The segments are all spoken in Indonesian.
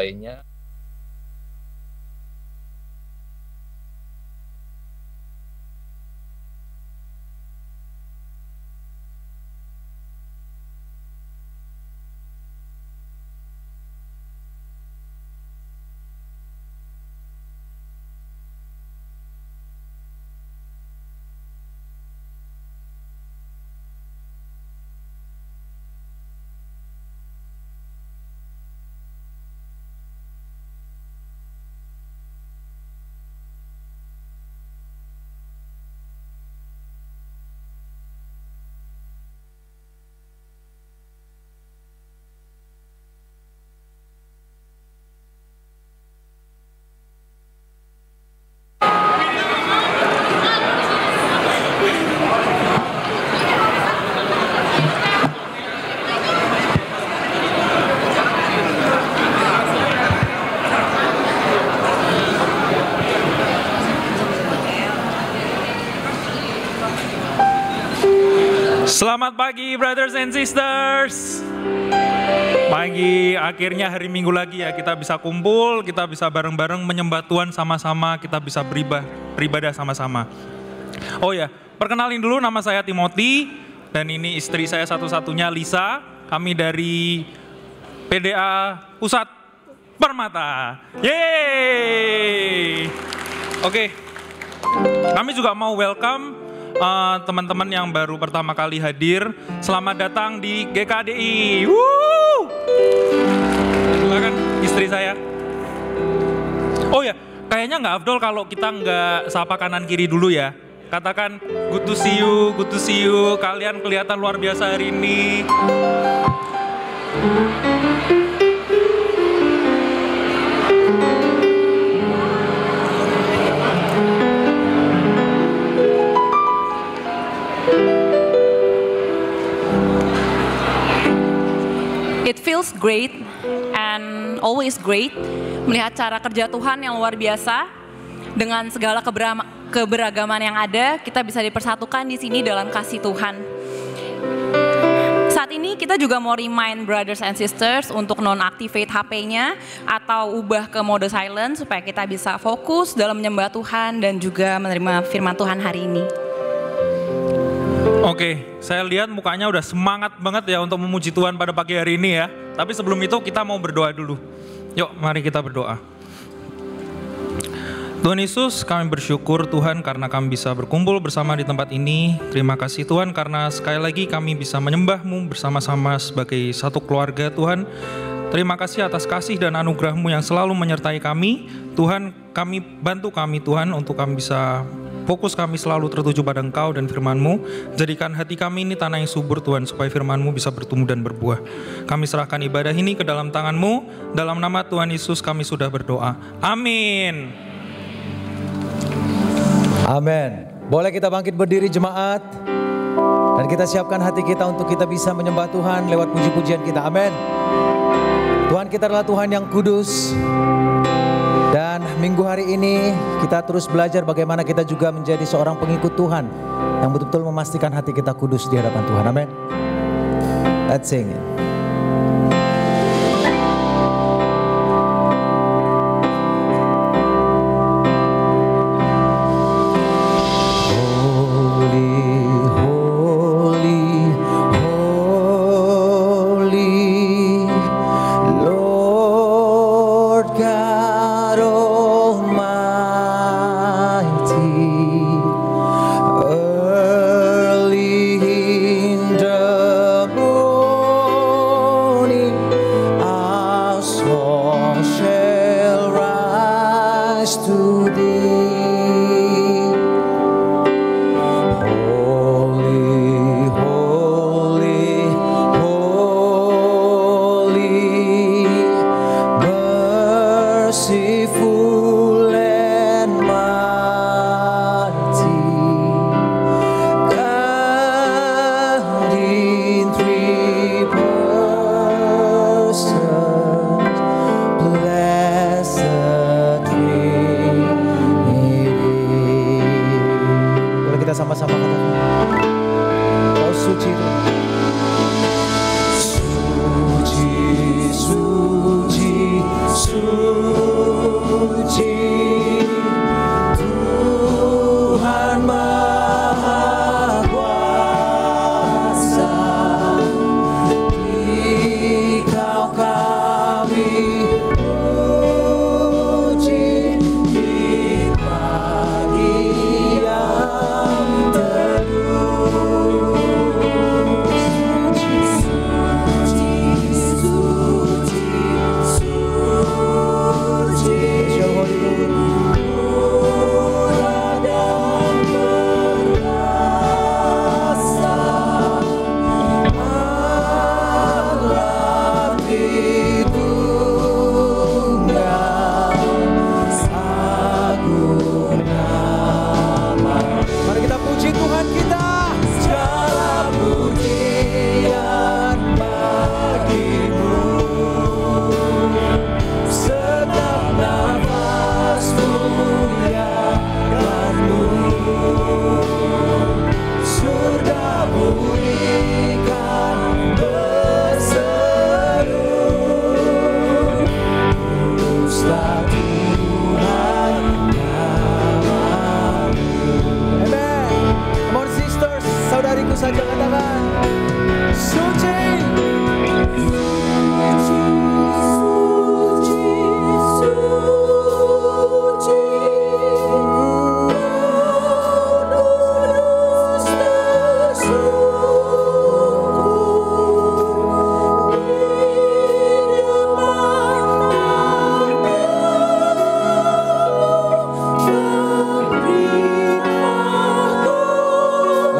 lainnya. Selamat pagi brothers and sisters. Pagi, akhirnya hari Minggu lagi ya kita bisa kumpul, kita bisa bareng-bareng menyembah Tuhan sama-sama, kita bisa beribadah sama-sama. Oh ya, perkenalin dulu, nama saya Timothy dan ini istri saya satu-satunya Lisa. Kami dari PDA Pusat Permata. Yeay. Oke. Kami juga mau welcome teman-teman yang baru pertama kali hadir. Selamat datang di GKDI. Woo! Silakan istri saya. Oh ya, kayaknya nggak afdol kalau kita nggak sapa kanan kiri dulu ya. Katakan good to see you, good to see you. Kalian kelihatan luar biasa hari ini. It feels great and always great melihat cara kerja Tuhan yang luar biasa. Dengan segala keberagaman yang ada, kita bisa dipersatukan di sini dalam kasih Tuhan. Saat ini kita juga mau remind brothers and sisters untuk non-activate HP-nya atau ubah ke mode silent supaya kita bisa fokus dalam menyembah Tuhan dan juga menerima firman Tuhan hari ini. Oke, saya lihat mukanya udah semangat banget ya untuk memuji Tuhan pada pagi hari ini ya. Tapi sebelum itu kita mau berdoa dulu. Yuk, mari kita berdoa. Tuhan Yesus, kami bersyukur Tuhan karena kami bisa berkumpul bersama di tempat ini. Terima kasih Tuhan karena sekali lagi kami bisa menyembah-Mu bersama-sama sebagai satu keluarga Tuhan. Terima kasih atas kasih dan anugerah-Mu yang selalu menyertai kami. Tuhan, bantu kami Tuhan untuk kami bisa fokus kami selalu tertuju pada Engkau dan firman-Mu. Jadikan hati kami ini tanah yang subur Tuhan, supaya firman-Mu bisa bertumbuh dan berbuah. Kami serahkan ibadah ini ke dalam tangan-Mu. Dalam nama Tuhan Yesus kami sudah berdoa. Amin. Amin. Boleh kita bangkit berdiri jemaat. Dan kita siapkan hati kita untuk kita bisa menyembah Tuhan lewat puji-pujian kita. Amin. Tuhan kita adalah Tuhan yang kudus. Dan minggu hari ini kita terus belajar bagaimana kita juga menjadi seorang pengikut Tuhan yang betul-betul memastikan hati kita kudus di hadapan Tuhan. Amin. Let's sing it. Suci,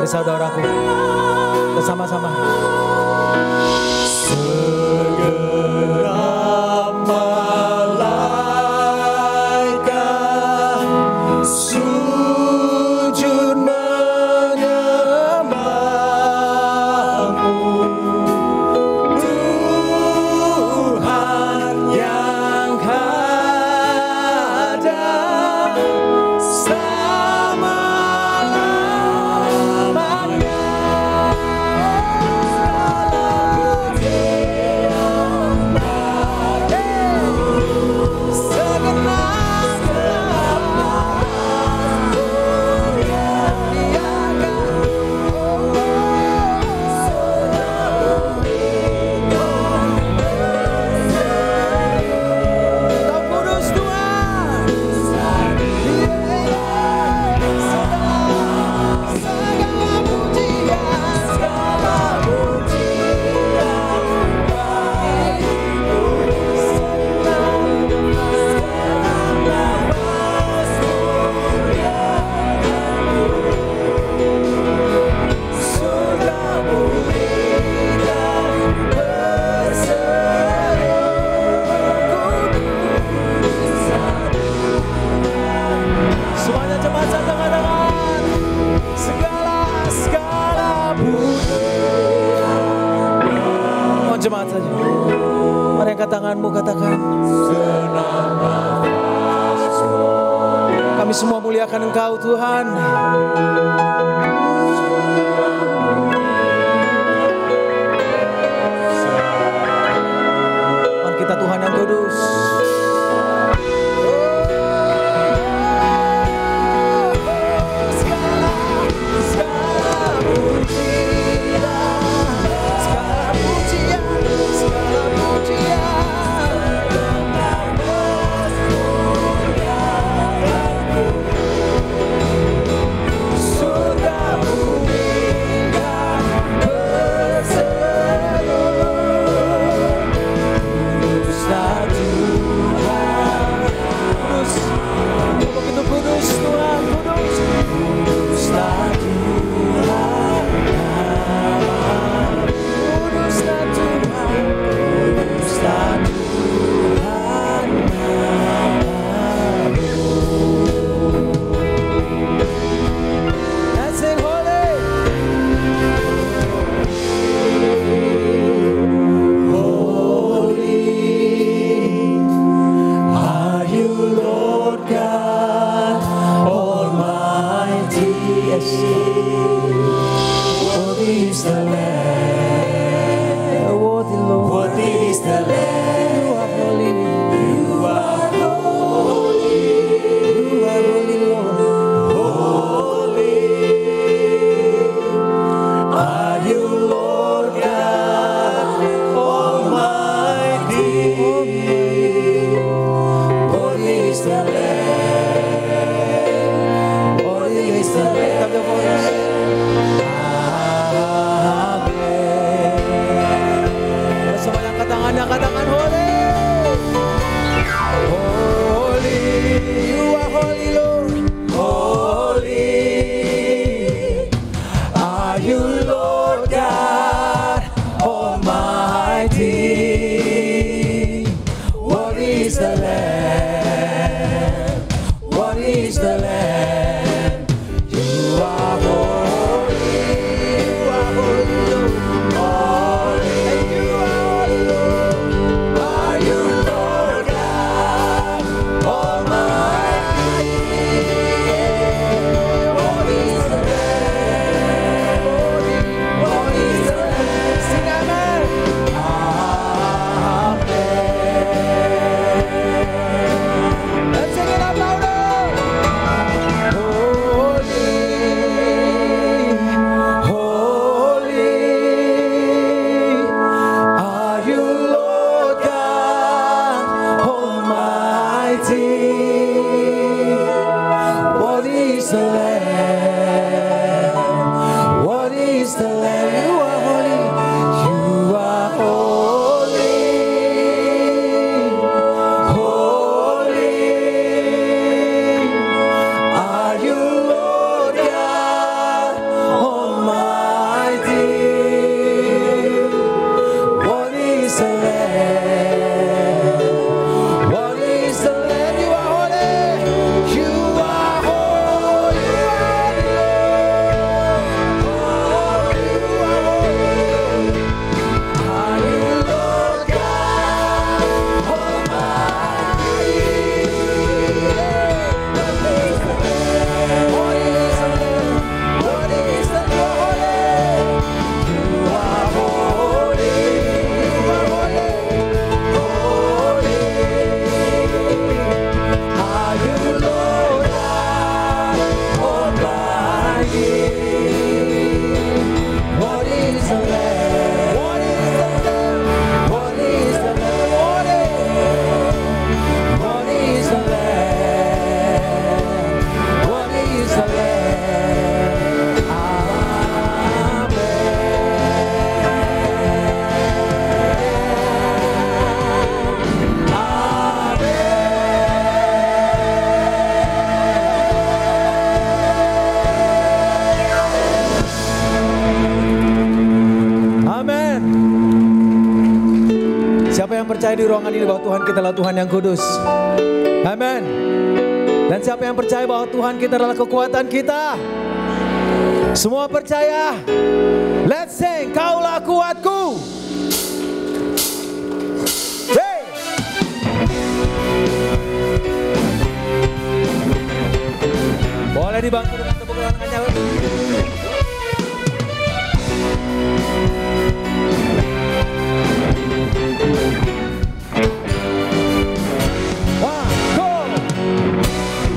Mari saudaraku, bersama-sama. Segenap malaikat sujud menyembahmu, Tuhan yang ada selama-lamanya. Jemaat saja. Mari angkat tanganmu, katakan. Kami semua muliakan Engkau Tuhan. Tuhan kita Tuhan yang kudus. Amen. percaya di ruangan ini bahwa Tuhan kita adalah Tuhan yang kudus? Amin. Dan siapa yang percaya bahwa Tuhan kita adalah kekuatan kita? Semua percaya? Let's sing, Kaulah kuatku. Hey! Boleh dibantu dengan tepuk tangannya.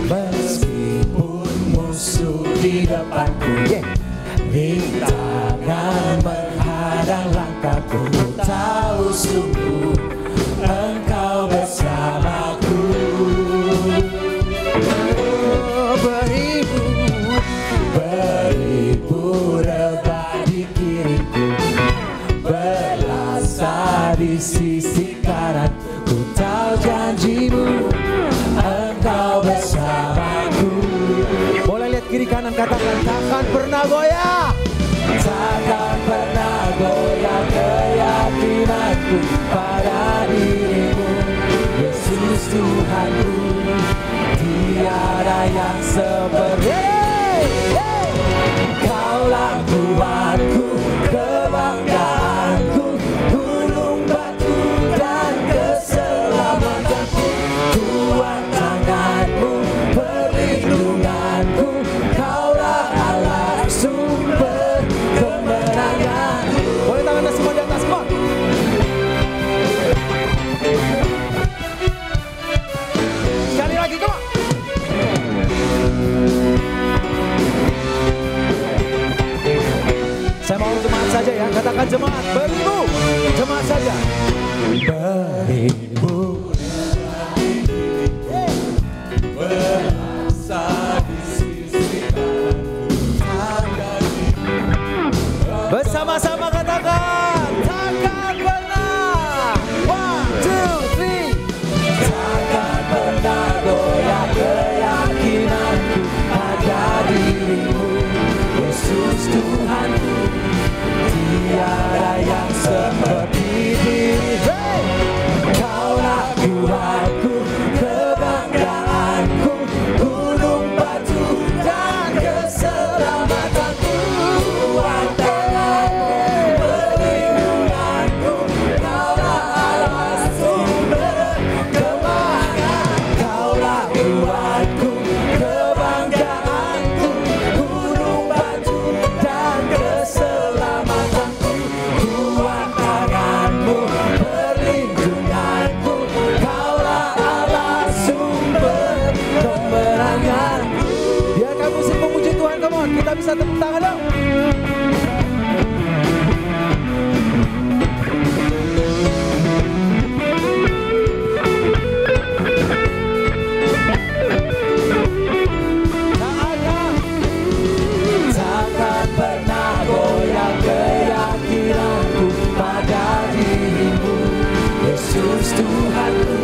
Meskipun musuh di depanku, rintangan menghadang langkahku, tahu sungguh Engkau bersamaku. Beribu rebah di kiriku, berlasa di sisi kanan. Ku tahu janjimu, Engkau bersamaku. Boleh lihat kiri kanan, katakan takkan pernah goyah. Takkan pernah goyah keyakinanku pada dirimu, Yesus Tuhanku. Tiada yang seperti Kaulah kuatku, kebanggaanku, gunung batu dan keselamatanku. Kuat tanganmu, perlindunganku, Kaulah Allah sumber kemenangan. Boleh tangannya semua di atas, semua. Sekali lagi, come on. Saya mau jemaat saja ya, katakan jemaat, beribu, jemaat saja. Beribu berasa di sisi Bersama-sama katakan, takkan pernah. 1, 2, 3. takkan pernah goyah keyakinanku pada dirimu, Yesus Tuhanku. Tiada yang seperti dirimu. Kaulah kuatku, kebanggaanku, gunung batu dan keselamatanku. Kuat tanganmu, perlindunganku, Kaulah Allah sumber kemenangan. Kaulah kuatku, kebanggaanku, gunung batu dan keselamatanku. Kuat tanganmu, perlindunganku, Kaulah Allah sumber kemenangan. Biarkan musik memuji Tuhan, come on. Kita bisa tepuk tangan dong. Takkan pernah goyah keyakinanku pada dirimu, Yesus Tuhanku.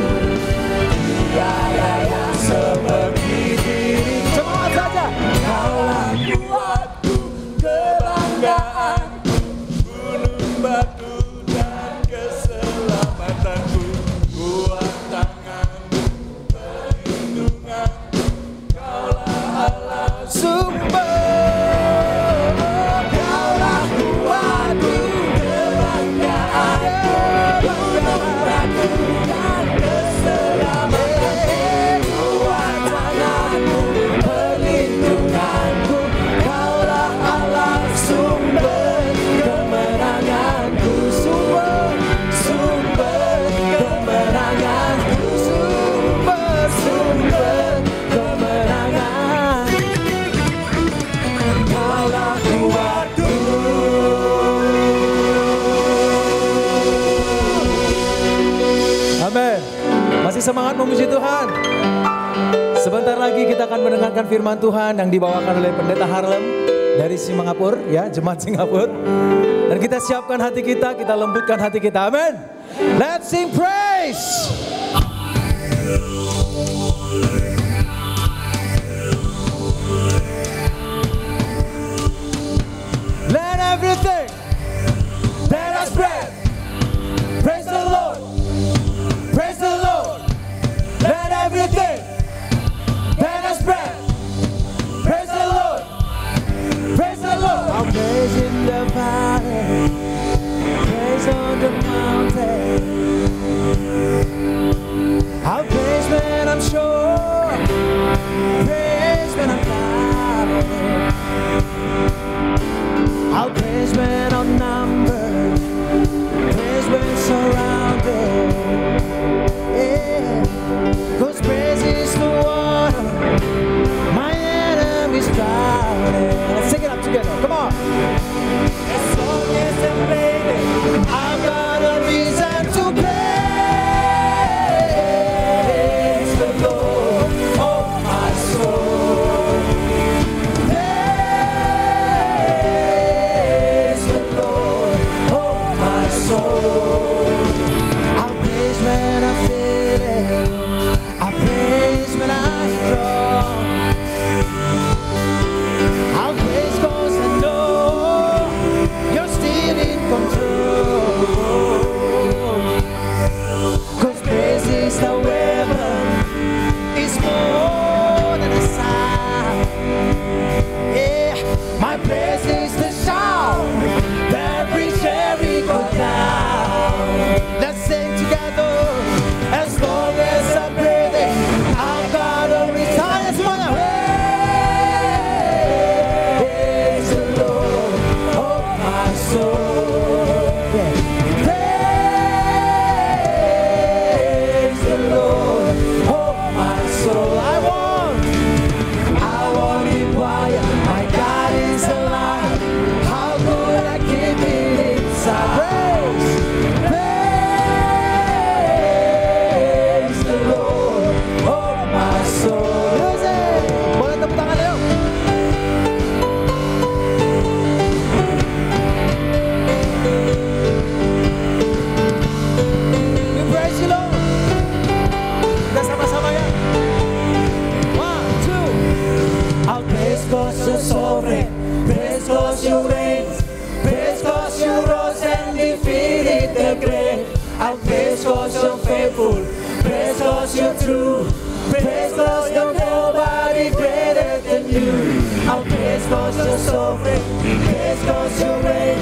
Tiada yang seperti dirimu. Jemaat saja. Kaulah kuatku, kebanggaanku, gunung batu dan keselamatanku. Kuat tanganmu, perlindunganku, Kaulah Allah sumber. Kaulah kuatku, kebanggaanku, gunung batu dan keselamatanku. Kuat tanganmu, perlindunganku, Kaulah Allah sumber kemenanganku. Sumber kemenanganku, sumber kemenangan. Kaulah kuatku. Amin. Masih semangat memuji Tuhan. Sebentar lagi kita akan mendengarkan firman Tuhan yang dibawakan oleh Pendeta Harlem dari Singapura, ya, jemaat Singapura. Dan kita siapkan hati kita lembutkan hati kita. Amin. Let's sing praise. Let everything that has breath praise the Lord. praise in the valley, praise on the mountain. I'll praise when I'm sure, praise when I'm doubting. I'll praise when I'm numbered, praise when surrounded. Yeah, 'cause praise is the water my enemies drowning. Let's sing it up together, come on. As long as I'm breathing, I've got a reason to praise the Lord, oh my soul. Praise the Lord, oh my soul. I'll praise when I'm feeling, I'll praise when I'm strong. I'll praise 'cause I know you're still in control. 'Cause praise is the weapon, it's more than a sound. Yeah, my praise is the shout that brings Jericho down. Let's sing together. As long as I'm breathing, I've got a retire. Praise the Lord, oh my soul. Yeah. Praise the Lord, oh my soul. I won't be quiet. My God is alive. How could I keep it inside? Praise the Lord, oh my soul. Music. Boleh tepuk tangan yuk. We praise you, Lord. Kita sama-sama ya. 1, 2. I'll praise 'cause you're sovereign, praise 'cause you reign, praise 'cause you rose and defeated the grave. I'll praise 'cause you're faithful, praise 'cause you're true, praise 'cause there's nobody greater than you. I'll praise 'cause you're sovereign, praise 'cause you reign,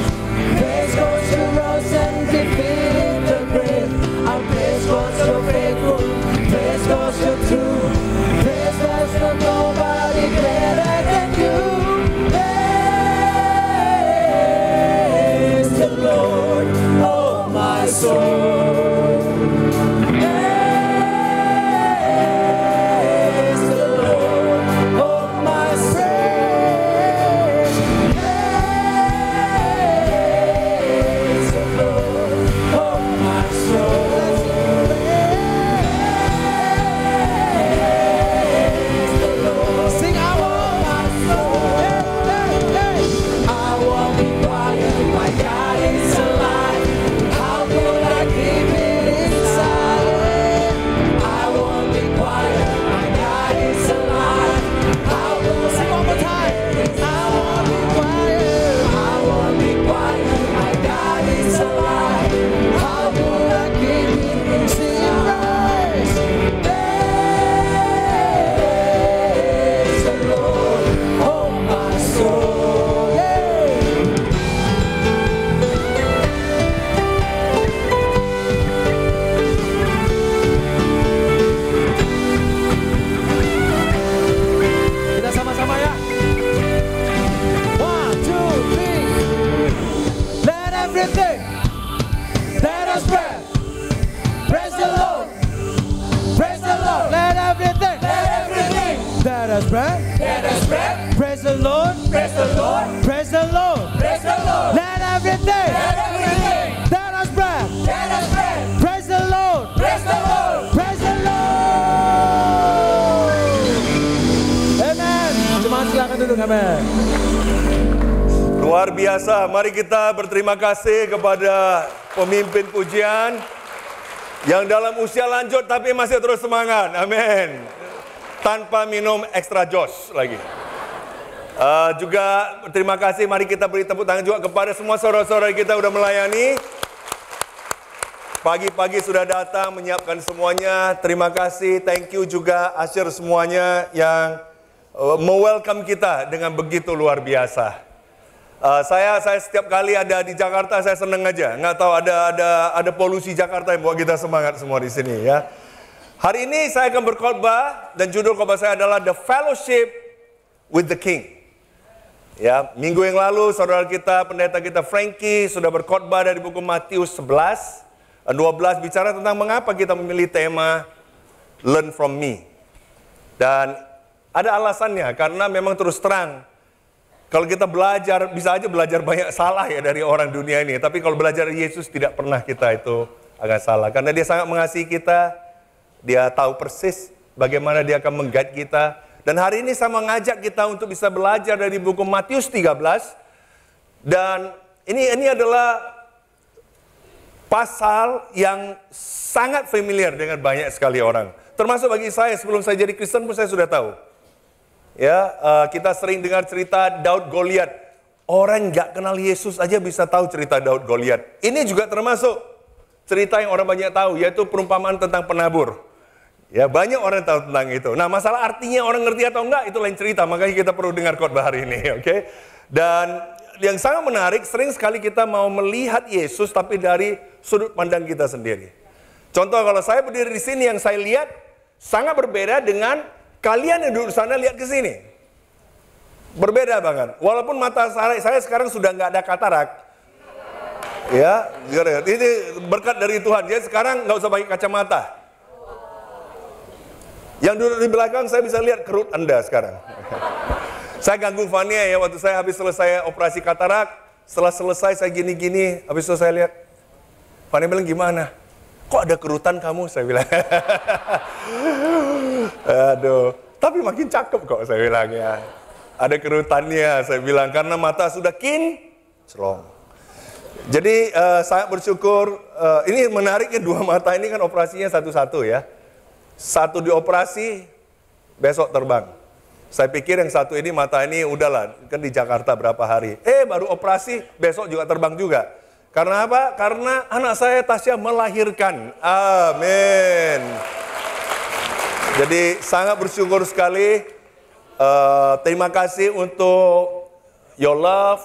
praise 'cause you rose and defeated the grave. I'll praise 'cause you're faithful, praise 'cause you're true, praise 'cause there's nobody greater than you. Praise the Lord, oh my soul. Praise the Lord, oh my soul. Praise the Lord, oh my soul. Praise the Lord. Sing, I want my soul. I won't be quiet. My God is alive. How could I keep it inside? I won't be quiet. My God is alive. How could I sing one more time? I won't be quiet. I won't be quiet. My God is alive. How could I keep it inside? Praise the Lord, oh my soul. Yeah. Kita sama-sama ya. 1, 2, 3. Let everything that has breath praise the Lord. Praise the Lord. Let everything that has breath praise the Lord. Praise the Lord. Praise the Lord. Praise the Lord. Let everything that has breath praise the Lord. Praise the Lord. Praise the Lord. Amen. Jemaat silakan duduk. Amen. Luar biasa, mari kita berterima kasih kepada pemimpin pujian yang dalam usia lanjut tapi masih terus semangat, amin. Tanpa minum extra jos lagi. Juga terima kasih, mari kita beri tepuk tangan juga kepada semua saudara-saudara kita sudah melayani. Pagi-pagi sudah datang menyiapkan semuanya, terima kasih, thank you juga Asyir semuanya yang me-welcome kita dengan begitu luar biasa. Saya setiap kali ada di Jakarta saya seneng aja. Nggak tahu ada polusi Jakarta yang buat kita semangat semua di sini ya. Hari ini saya akan berkhotbah dan judul khotbah saya adalah The Fellowship with the King. Ya, minggu yang lalu saudara kita, pendeta kita Frankie sudah berkhotbah dari buku Matius 11, 12 bicara tentang mengapa kita memilih tema Learn from Me. Dan ada alasannya karena memang terus terang kalau kita belajar, bisa aja belajar banyak salah ya dari orang dunia ini. Tapi kalau belajar Yesus tidak pernah kita itu agak salah. Karena dia sangat mengasihi kita. Dia tahu persis bagaimana dia akan meng-guide kita. Dan hari ini saya mengajak kita untuk bisa belajar dari buku Matius 13. Dan ini adalah pasal yang sangat familiar dengan banyak sekali orang. Termasuk bagi saya, sebelum saya jadi Kristen pun saya sudah tahu. Ya, kita sering dengar cerita Daud Goliat. Orang nggak kenal Yesus aja bisa tahu cerita Daud Goliat. Ini juga termasuk cerita yang orang banyak tahu, yaitu perumpamaan tentang penabur. Ya, banyak orang tahu tentang itu. Nah, masalah artinya orang ngerti atau enggak, itu lain cerita. Makanya kita perlu dengar khotbah hari ini, oke? Dan yang sangat menarik, sering sekali kita mau melihat Yesus, tapi dari sudut pandang kita sendiri. Contoh, kalau saya berdiri di sini, yang saya lihat sangat berbeda dengan kalian yang duduk sana lihat ke sini. Berbeda banget. Walaupun mata saya sekarang sudah nggak ada katarak. Ya, ini berkat dari Tuhan. Jadi sekarang nggak usah pakai kacamata. Yang duduk di belakang saya bisa lihat kerut Anda sekarang. Saya ganggu Fania ya waktu saya habis selesai operasi katarak. Setelah selesai saya gini-gini, habis itu saya lihat. Fania bilang gimana? Kok ada kerutan kamu? Saya bilang. Aduh, tapi makin cakep kok saya bilang ya. Ada kerutannya saya bilang karena mata sudah kinclong. Jadi sangat bersyukur. Ini menariknya dua mata ini kan operasinya satu-satu ya. Satu dioperasi, besok terbang. Saya pikir yang satu ini mata ini udahlah kan di Jakarta berapa hari. Baru operasi besok juga terbang juga. Karena apa? Karena anak saya Tasya melahirkan. Amin. Jadi sangat bersyukur sekali. Terima kasih untuk your love,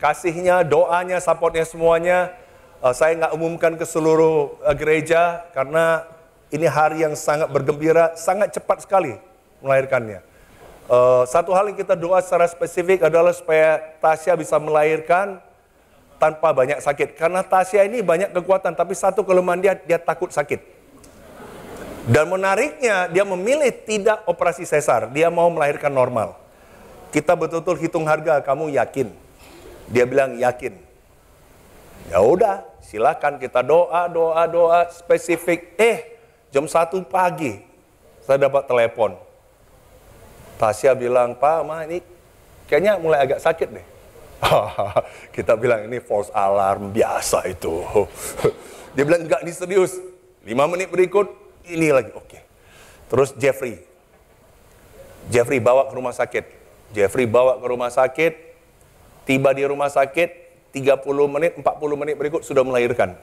kasihnya, doanya, supportnya semuanya. Saya nggak umumkan ke seluruh gereja karena ini hari yang sangat bergembira, sangat cepat sekali melahirkannya. Satu hal yang kita doa secara spesifik adalah supaya Tasya bisa melahirkan tanpa banyak sakit. Karena Tasya ini banyak kekuatan, tapi satu kelemahan dia takut sakit. Dan menariknya, dia memilih tidak operasi sesar. Dia mau melahirkan normal. Kita betul-betul hitung harga, kamu yakin? Dia bilang yakin. Ya udah, silakan kita doa spesifik. Jam 1 pagi, saya dapat telepon. Tasya bilang, Pak, Ma, ini kayaknya mulai agak sakit deh. Kita bilang ini false alarm biasa itu. Dia bilang enggak, ini serius. 5 menit berikut ini lagi. Oke. Terus Jeffrey bawa ke rumah sakit. Tiba di rumah sakit 30 menit, 40 menit berikut sudah melahirkan.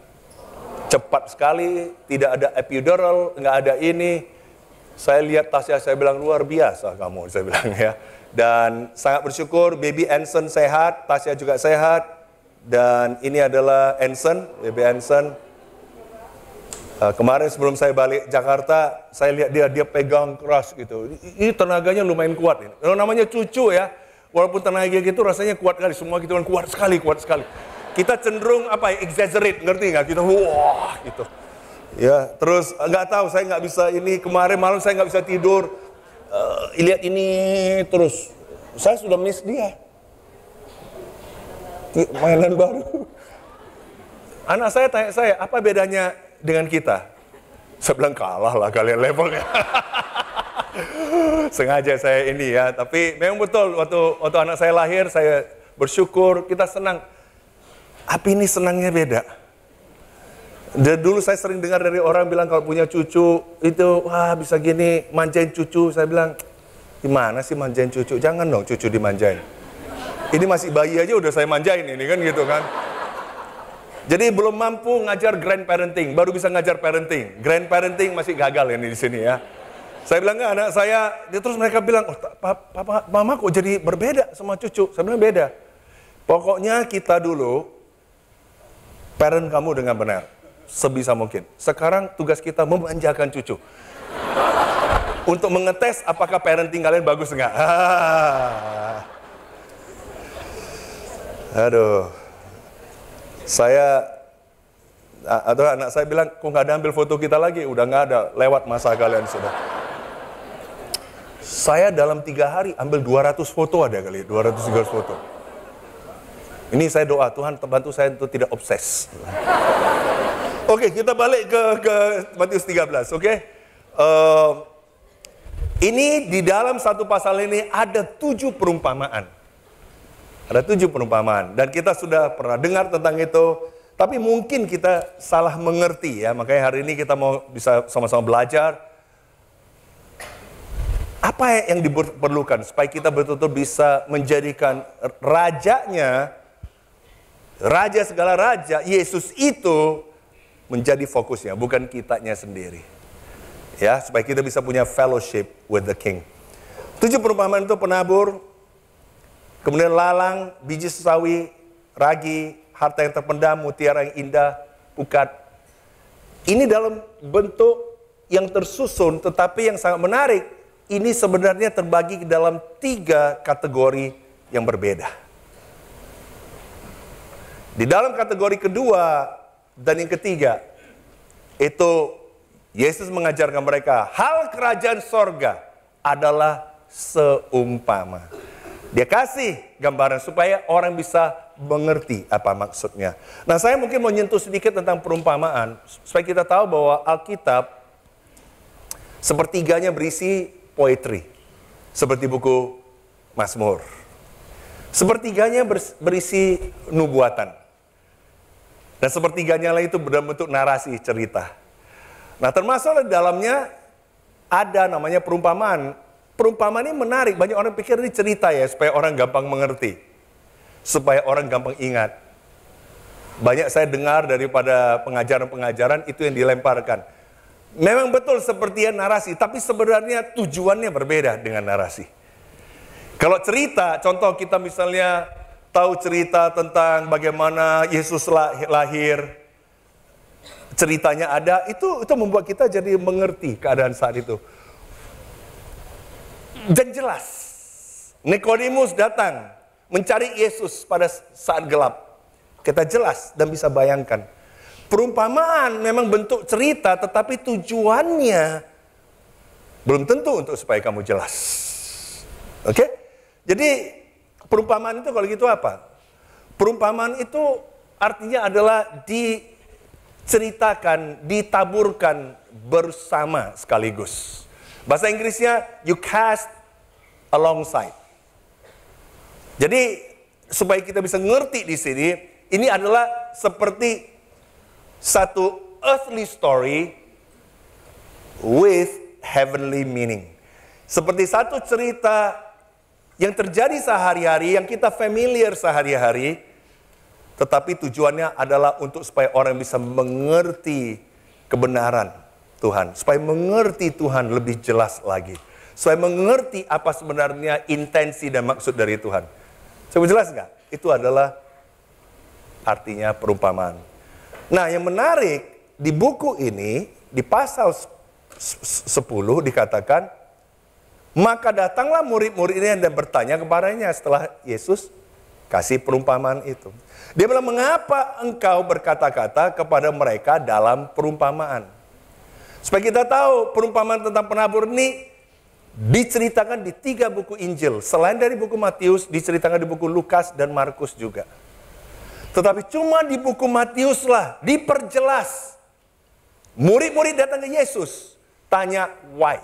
Cepat sekali, tidak ada epidural, enggak ada ini. Saya lihat Tasya, saya bilang luar biasa kamu, saya bilang ya. Dan sangat bersyukur baby Anson sehat, Tasya juga sehat. Dan ini adalah Anson, baby Anson. Kemarin sebelum saya balik Jakarta, saya lihat dia pegang keras gitu. Ini tenaganya lumayan kuat. Namanya cucu ya, walaupun tenaga gitu rasanya kuat kali. Semua gitu kan kuat sekali. Kita cenderung exaggerate, ngerti nggak? Kita wah gitu. Ya, terus nggak tahu, saya nggak bisa ini. Kemarin malam saya nggak bisa tidur. Lihat ini terus, saya sudah miss dia. Mainan baru. Anak saya tanya saya, apa bedanya dengan kita? Saya bilang kalah lah kalian levelnya. Sengaja saya ini ya, tapi memang betul waktu anak saya lahir saya bersyukur, kita senang. Tapi ini senangnya beda. Dan dulu saya sering dengar dari orang bilang kalau punya cucu itu wah bisa gini manjain cucu. Saya bilang gimana sih manjain cucu? Jangan dong cucu dimanjain. Ini masih bayi aja udah saya manjain ini kan gitu kan. Jadi belum mampu ngajar grandparenting, baru bisa ngajar parenting. Grandparenting masih gagal ini di sini ya. Saya bilang enggak, anak saya, terus mereka bilang, oh papa, mama kok jadi berbeda sama cucu? Saya bilang beda. Pokoknya kita dulu parent kamu dengan benar, sebisa mungkin. Sekarang tugas kita memanjakan cucu. Untuk mengetes apakah parenting kalian bagus enggak. Aduh. Atau anak saya bilang, kok nggak ada ambil foto kita lagi? Udah nggak ada, lewat masa kalian sudah. Saya dalam 3 hari ambil 200 foto ada kali, 200-300 foto. Ini saya doa, Tuhan bantu saya untuk tidak obses. Oke, kita balik ke Matius 13, oke? Ini di dalam satu pasal ini ada 7 perumpamaan. Ada 7 perumpamaan, dan kita sudah pernah dengar tentang itu. Tapi mungkin kita salah mengerti ya, makanya hari ini kita mau bisa sama-sama belajar. Apa yang diperlukan supaya kita betul-betul bisa menjadikan Raja segala raja, Yesus itu menjadi fokusnya, bukan kitanya sendiri. Ya, supaya kita bisa punya fellowship with the King. 7 perumpamaan itu penabur, kemudian lalang, biji sesawi, ragi, harta yang terpendam, mutiara yang indah, pukat. Ini dalam bentuk yang tersusun, tetapi yang sangat menarik, ini sebenarnya terbagi ke dalam 3 kategori yang berbeda. Di dalam kategori kedua dan yang ketiga, itu Yesus mengajarkan mereka, hal kerajaan sorga adalah seumpama. Dia kasih gambaran supaya orang bisa mengerti apa maksudnya. Nah, saya mungkin mau nyentuh sedikit tentang perumpamaan, supaya kita tahu bahwa Alkitab sepertiganya berisi poetry, seperti buku Mazmur. Sepertiganya berisi nubuatan. Dan sepertiganya lah itu berbentuk narasi cerita. Nah, termasuk di dalamnya ada namanya perumpamaan. Perumpamaan ini menarik, banyak orang pikir ini cerita ya, supaya orang gampang mengerti. Supaya orang gampang ingat. Banyak saya dengar daripada pengajaran-pengajaran itu yang dilemparkan. Memang betul sepertinya narasi, tapi sebenarnya tujuannya berbeda dengan narasi. Kalau cerita, contoh kita misalnya tahu cerita tentang bagaimana Yesus lahir, ceritanya ada, itu membuat kita jadi mengerti keadaan saat itu. Dan jelas, Nikodemus datang mencari Yesus pada saat gelap. Kita jelas dan bisa bayangkan. Perumpamaan memang bentuk cerita, tetapi tujuannya belum tentu untuk supaya kamu jelas. Oke? Jadi perumpamaan itu kalau gitu apa? Perumpamaan itu artinya adalah diceritakan, ditaburkan bersama sekaligus. Bahasa Inggrisnya you cast alongside. Jadi supaya kita bisa ngerti di sini, ini adalah seperti satu earthly story with heavenly meaning. Seperti satu cerita yang terjadi sehari-hari, yang kita familiar sehari-hari, tetapi tujuannya adalah untuk supaya orang bisa mengerti kebenaran Tuhan, supaya mengerti Tuhan lebih jelas lagi, supaya mengerti apa sebenarnya intensi dan maksud dari Tuhan. Coba jelas nggak? Itu adalah artinya perumpamaan. Nah, yang menarik di buku ini, di pasal 10 dikatakan, maka datanglah murid-muridnya dan bertanya kepadanya setelah Yesus kasih perumpamaan itu. Dia bilang, mengapa engkau berkata-kata kepada mereka dalam perumpamaan? Supaya kita tahu perumpamaan tentang penabur ini diceritakan di 3 buku Injil. Selain dari buku Matius, diceritakan di buku Lukas dan Markus juga. Tetapi cuma di buku Matius lah diperjelas. Murid-murid datang ke Yesus, tanya why.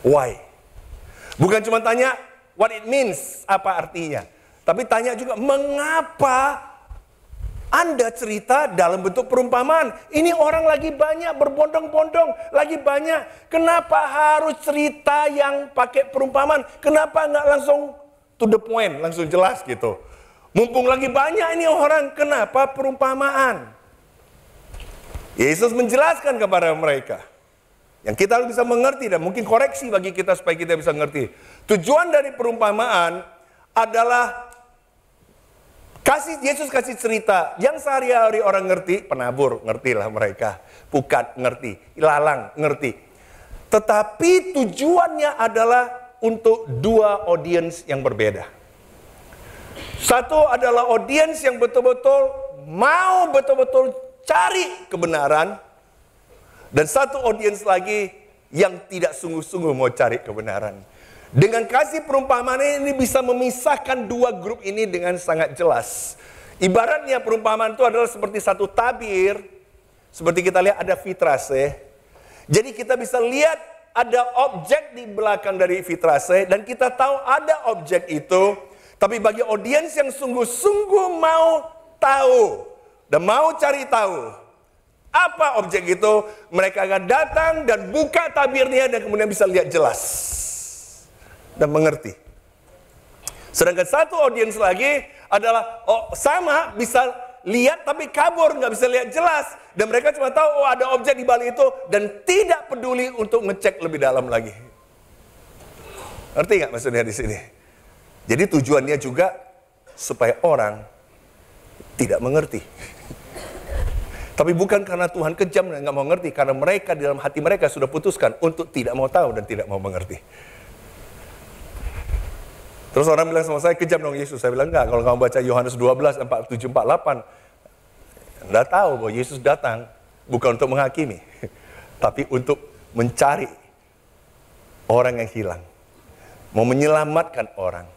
Why? Bukan cuma tanya what it means, apa artinya. Tapi tanya juga mengapa Anda cerita dalam bentuk perumpamaan. Ini orang lagi banyak berbondong-bondong, lagi banyak. Kenapa harus cerita yang pakai perumpamaan? Kenapa nggak langsung to the point, langsung jelas gitu? Mumpung lagi banyak ini orang, kenapa perumpamaan? Yesus menjelaskan kepada mereka. Yang kita harus bisa mengerti dan mungkin koreksi bagi kita supaya kita bisa mengerti. Tujuan dari perumpamaan adalah Yesus kasih cerita yang sehari-hari orang ngerti, penabur, ngertilah mereka. Pukat, ngerti. Ilalang, ngerti. Tetapi tujuannya adalah untuk dua audiens yang berbeda. Satu adalah audiens yang betul-betul mau betul-betul cari kebenaran. Dan satu audiens lagi yang tidak sungguh-sungguh mau cari kebenaran. Dengan kasih perumpamaan ini bisa memisahkan dua grup ini dengan sangat jelas. Ibaratnya perumpamaan itu adalah seperti satu tabir. Seperti kita lihat ada vitrase. Jadi kita bisa lihat ada objek di belakang dari vitrase. Dan kita tahu ada objek itu. Tapi bagi audiens yang sungguh-sungguh mau tahu. Dan mau cari tahu. Apa objek itu? Mereka akan datang dan buka tabirnya dan kemudian bisa lihat jelas. Dan mengerti. Sedangkan satu audiens lagi adalah sama bisa lihat tapi kabur, nggak bisa lihat jelas. Dan mereka cuma tahu ada objek di balik itu dan tidak peduli untuk ngecek lebih dalam lagi. Ngerti nggak maksudnya di sini? Jadi tujuannya juga supaya orang tidak mengerti. Tapi bukan karena Tuhan kejam dan nggak mau ngerti, karena mereka di dalam hati mereka sudah putuskan untuk tidak mau tahu dan tidak mau mengerti. Terus orang bilang sama saya, kejam dong Yesus. Saya bilang enggak, kalau kamu baca Yohanes 12, 47, 48, Anda tahu bahwa Yesus datang bukan untuk menghakimi, tapi untuk mencari orang yang hilang. Mau menyelamatkan orang.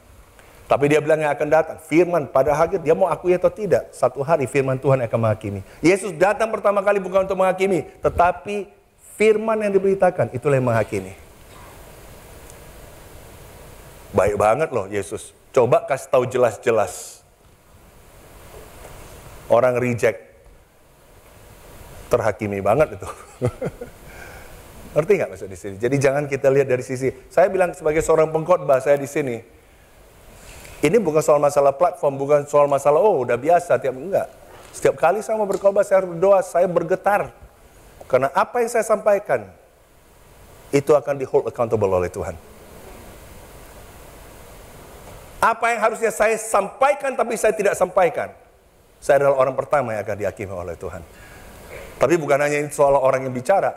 Tapi dia bilang yang akan datang, firman pada akhir dia mau akui atau tidak. Satu hari firman Tuhan akan menghakimi. Yesus datang pertama kali bukan untuk menghakimi, tetapi firman yang diberitakan itulah yang menghakimi. Baik banget loh Yesus. Coba kasih tahu jelas-jelas. Orang reject. Terhakimi banget itu. Ngerti nggak maksud di sini? Jadi jangan kita lihat dari sisi. Saya bilang sebagai seorang pengkhotbah saya di sini. Ini bukan soal masalah platform, bukan soal masalah udah biasa enggak. Setiap kali saya mau berkhotbah saya berdoa, saya bergetar. Karena apa yang saya sampaikan itu akan di hold accountable oleh Tuhan. Apa yang harusnya saya sampaikan tapi saya tidak sampaikan. Saya adalah orang pertama yang akan dihakimi oleh Tuhan. Tapi bukan hanya soal orang yang bicara.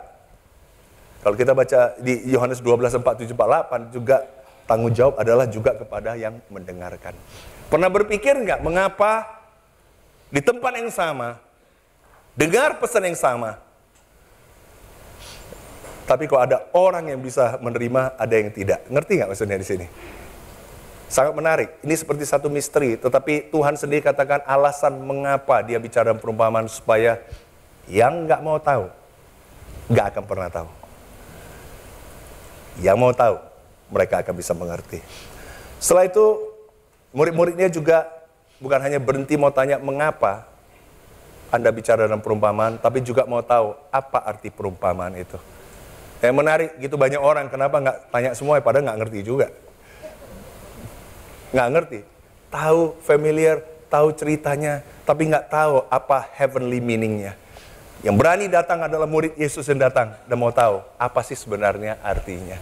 Kalau kita baca di Yohanes 12, 47, 48 juga tanggung jawab adalah juga kepada yang mendengarkan. Pernah berpikir nggak mengapa di tempat yang sama, dengar pesan yang sama, tapi kok ada orang yang bisa menerima, ada yang tidak. Ngerti nggak maksudnya di sini? Sangat menarik. Ini seperti satu misteri. Tetapi Tuhan sendiri katakan alasan mengapa dia bicara perumpamaan supaya yang nggak mau tahu, nggak akan pernah tahu. Yang mau tahu, mereka akan bisa mengerti. Setelah itu, murid-muridnya juga bukan hanya berhenti mau tanya mengapa Anda bicara dalam perumpamaan, tapi juga mau tahu apa arti perumpamaan itu. Yang menarik, gitu banyak orang, kenapa nggak tanya semua, padahal nggak ngerti juga. Nggak ngerti, tahu familiar, tahu ceritanya, tapi nggak tahu apa heavenly meaningnya. Yang berani datang adalah murid Yesus yang datang dan mau tahu apa sih sebenarnya artinya.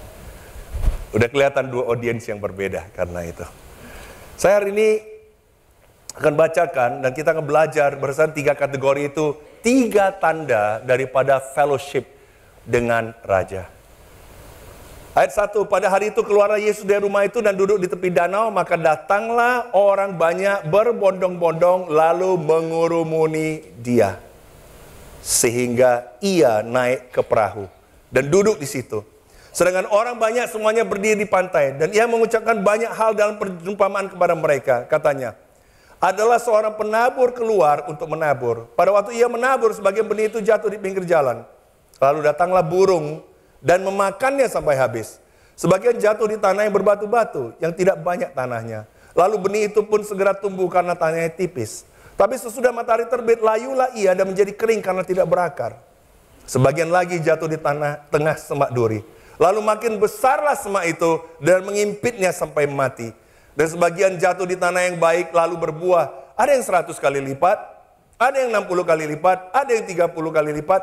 Udah kelihatan dua audiens yang berbeda karena itu. Saya hari ini akan bacakan dan kita akan belajar berdasarkan 3 kategori itu, 3 tanda daripada fellowship dengan Raja. Ayat 1, pada hari itu keluarlah Yesus dari rumah itu dan duduk di tepi danau, maka datanglah orang banyak berbondong-bondong lalu mengurumuni dia. Sehingga ia naik ke perahu dan duduk di situ. Sedangkan orang banyak semuanya berdiri di pantai dan ia mengucapkan banyak hal dalam perumpamaan kepada mereka. Katanya, adalah seorang penabur keluar untuk menabur. Pada waktu ia menabur, sebagian benih itu jatuh di pinggir jalan. Lalu datanglah burung dan memakannya sampai habis. Sebagian jatuh di tanah yang berbatu-batu, yang tidak banyak tanahnya. Lalu benih itu pun segera tumbuh karena tanahnya tipis. Tapi sesudah matahari terbit, layulah ia dan menjadi kering karena tidak berakar. Sebagian lagi jatuh di tanah tengah semak duri. Lalu makin besarlah semak itu dan mengimpitnya sampai mati. Dan sebagian jatuh di tanah yang baik lalu berbuah. Ada yang 100 kali lipat, ada yang 60 kali lipat, ada yang 30 kali lipat.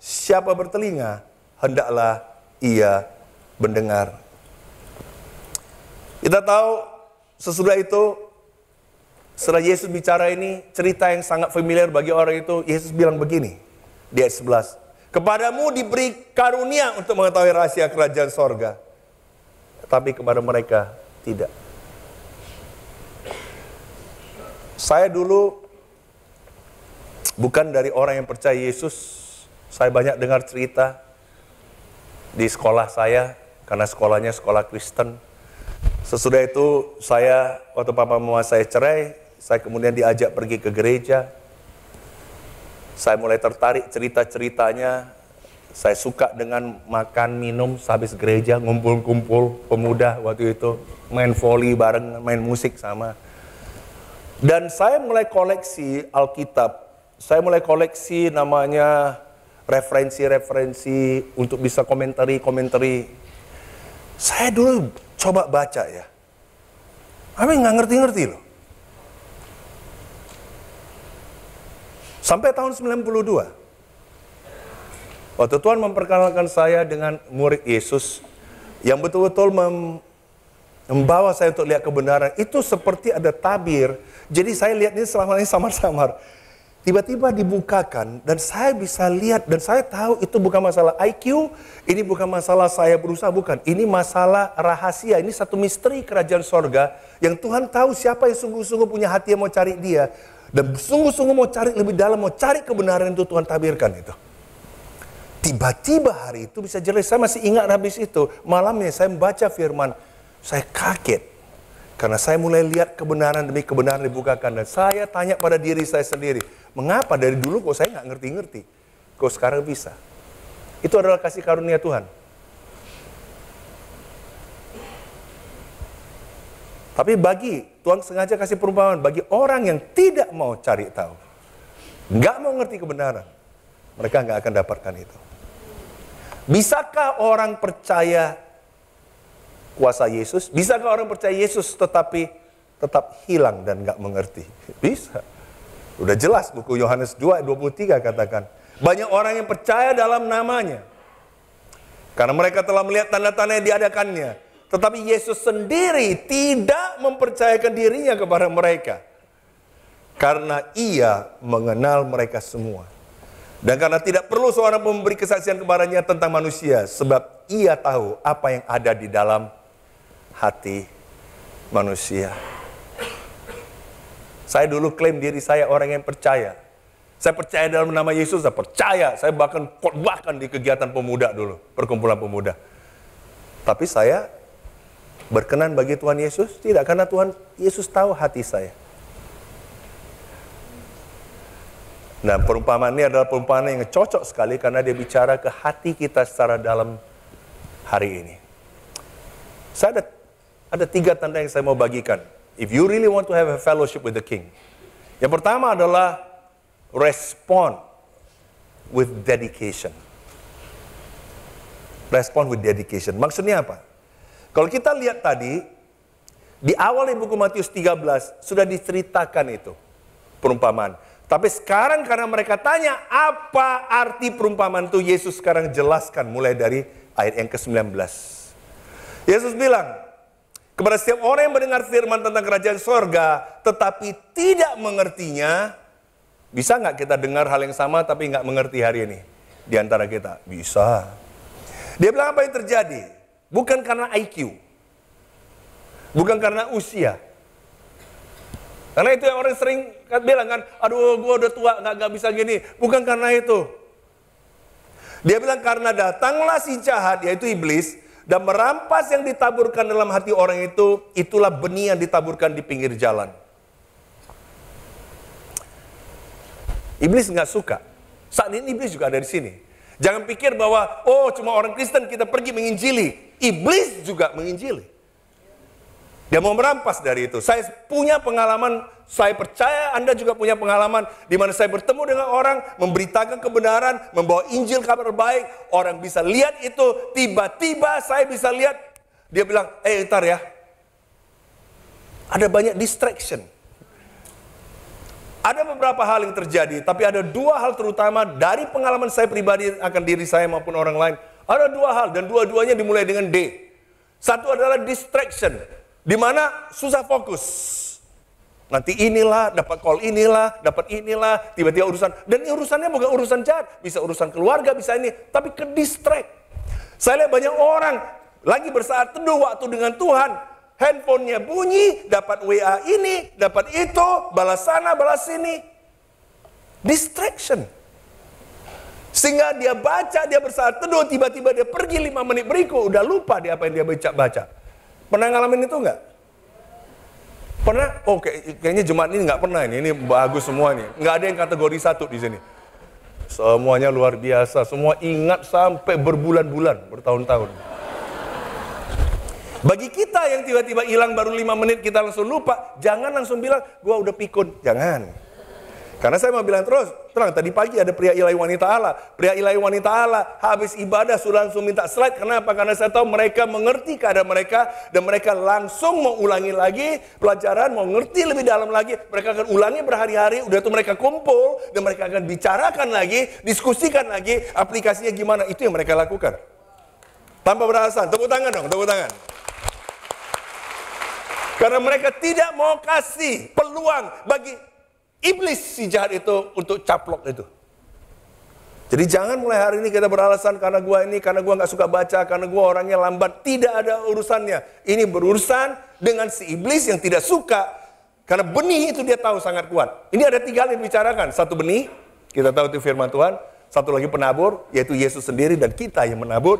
Siapa bertelinga, hendaklah ia mendengar. Kita tahu sesudah itu setelah Yesus bicara ini, cerita yang sangat familiar bagi orang itu, Yesus bilang begini di ayat 11. Kepadamu diberi karunia untuk mengetahui rahasia kerajaan sorga, tapi kepada mereka tidak. Saya dulu bukan dari orang yang percaya Yesus. Saya banyak dengar cerita di sekolah saya, karena sekolahnya sekolah Kristen. Sesudah itu saya, waktu papa mama saya cerai, saya kemudian diajak pergi ke gereja. Saya mulai tertarik cerita-ceritanya. Saya suka dengan makan, minum, habis gereja, ngumpul-kumpul pemuda waktu itu. Main voli bareng, main musik sama. Dan saya mulai koleksi Alkitab. Saya mulai koleksi namanya referensi-referensi untuk bisa komentari. Saya dulu coba baca ya. Tapi nggak ngerti-ngerti loh. Sampai tahun 92. Waktu Tuhan memperkenalkan saya dengan murid Yesus yang betul-betul membawa saya untuk lihat kebenaran. Itu seperti ada tabir. Jadi saya lihat ini selama ini samar-samar. Tiba-tiba dibukakan dan saya bisa lihat dan saya tahu itu bukan masalah IQ, ini bukan masalah saya berusaha, bukan. Ini masalah rahasia, ini satu misteri kerajaan sorga yang Tuhan tahu siapa yang sungguh-sungguh punya hati yang mau cari dia. Dan sungguh-sungguh mau cari lebih dalam, mau cari kebenaran itu Tuhan tabirkan itu. Tiba-tiba hari itu bisa jelas, saya masih ingat habis itu. Malamnya saya membaca firman, saya kaget. Karena saya mulai lihat kebenaran demi kebenaran dibukakan. Dan saya tanya pada diri saya sendiri, mengapa dari dulu kok saya nggak ngerti-ngerti? Kok sekarang bisa? Itu adalah kasih karunia Tuhan. Tapi Tuhan sengaja kasih perumpamaan bagi orang yang tidak mau cari tahu. Nggak mau ngerti kebenaran. Mereka nggak akan dapatkan itu. Bisakah orang percaya kuasa Yesus? Bisakah orang percaya Yesus tetapi tetap hilang dan nggak mengerti? Bisa. Udah jelas buku Yohanes 2:23 katakan. Banyak orang yang percaya dalam namanya. Karena mereka telah melihat tanda-tanda yang diadakannya. Tetapi Yesus sendiri tidak mempercayakan dirinya kepada mereka. Karena ia mengenal mereka semua. Dan karena tidak perlu seorang pun memberi kesaksian kepadanya tentang manusia. Sebab ia tahu apa yang ada di dalam hati manusia. Saya dulu klaim diri saya orang yang percaya. Saya percaya dalam nama Yesus, saya percaya. Saya bahkan khotbahkan di kegiatan pemuda dulu, perkumpulan pemuda. Tapi saya berkenan bagi Tuhan Yesus? Tidak, karena Tuhan Yesus tahu hati saya. Nah, perumpamaan ini adalah perumpamaan yang cocok sekali karena dia bicara ke hati kita secara dalam hari ini. Saya ada 3 tanda yang saya mau bagikan. If you really want to have a fellowship with the King. Yang pertama adalah respond with dedication. Respond with dedication. Maksudnya apa? Kalau kita lihat tadi, di awal buku Matius 13 sudah diceritakan itu perumpamaan. Tapi sekarang karena mereka tanya apa arti perumpamaan itu, Yesus sekarang jelaskan mulai dari ayat yang ke-19. Yesus bilang, kepada setiap orang yang mendengar firman tentang kerajaan sorga, tetapi tidak mengertinya. Bisa nggak kita dengar hal yang sama tapi nggak mengerti hari ini? Di antara kita, bisa. Dia bilang apa yang terjadi? Bukan karena IQ. Bukan karena usia. Karena itu yang orang sering bilang kan, aduh gue udah tua nggak bisa gini. Bukan karena itu. Dia bilang karena datanglah si jahat, yaitu iblis, dan merampas yang ditaburkan dalam hati orang itu, itulah benih yang ditaburkan di pinggir jalan. Iblis nggak suka. Saat ini iblis juga ada di sini. Jangan pikir bahwa, oh cuma orang Kristen kita pergi menginjili. Iblis juga menginjili. Dia mau merampas dari itu. Saya punya pengalaman, saya percaya Anda juga punya pengalaman, di mana saya bertemu dengan orang, memberitakan kebenaran, membawa Injil kabar baik, orang bisa lihat itu, tiba-tiba saya bisa lihat, dia bilang, ntar ya, ada banyak distraction. Ada beberapa hal yang terjadi, tapi ada 2 hal terutama dari pengalaman saya pribadi akan diri saya maupun orang lain. Ada 2 hal, dan dua-duanya dimulai dengan D. Satu adalah distraction, di mana susah fokus. Nanti inilah, dapat call inilah, dapat inilah, tiba-tiba urusan. Dan ini urusannya bukan urusan jahat. Bisa urusan keluarga, bisa ini. Tapi ke distract. Saya lihat banyak orang lagi bersaat teduh waktu dengan Tuhan. Handphonenya bunyi, dapat WA ini, dapat itu, balas sana, balas sini. Distraction. Sehingga dia baca, dia bersaat teduh, tiba-tiba dia pergi 5 menit berikut, udah lupa dia apa yang dia baca. Pernah ngalamin itu enggak? Pernah? Oh, kayaknya Jumat ini nggak pernah ini bagus semua nih. Nggak ada yang kategori 1 di sini. Semuanya luar biasa, semua ingat sampai berbulan-bulan, bertahun-tahun. Bagi kita yang tiba-tiba hilang baru 5 menit kita langsung lupa, jangan langsung bilang, gua udah pikun. Jangan. Karena saya mau bilang terus, terang tadi pagi ada pria ilahi wanita Allah. Pria ilahi wanita Allah habis ibadah sudah langsung minta slide. Kenapa? Karena saya tahu mereka mengerti keadaan mereka. Dan mereka langsung mau ulangi lagi pelajaran, mau ngerti lebih dalam lagi. Mereka akan ulangi berhari-hari, udah itu mereka kumpul. Dan mereka akan bicarakan lagi, diskusikan lagi, aplikasinya gimana. Itu yang mereka lakukan. Tanpa beralasan, tepuk tangan dong, tepuk tangan. Karena mereka tidak mau kasih peluang bagi iblis si jahat itu untuk caplok itu. Jadi jangan mulai hari ini kita beralasan karena gua ini, karena gua nggak suka baca, karena gua orangnya lambat. Tidak ada urusannya. Ini berurusan dengan si iblis yang tidak suka. Karena benih itu dia tahu sangat kuat. Ini ada 3 hal yang dibicarakan. 1 benih, kita tahu itu firman Tuhan. 1 lagi penabur, yaitu Yesus sendiri dan kita yang menabur.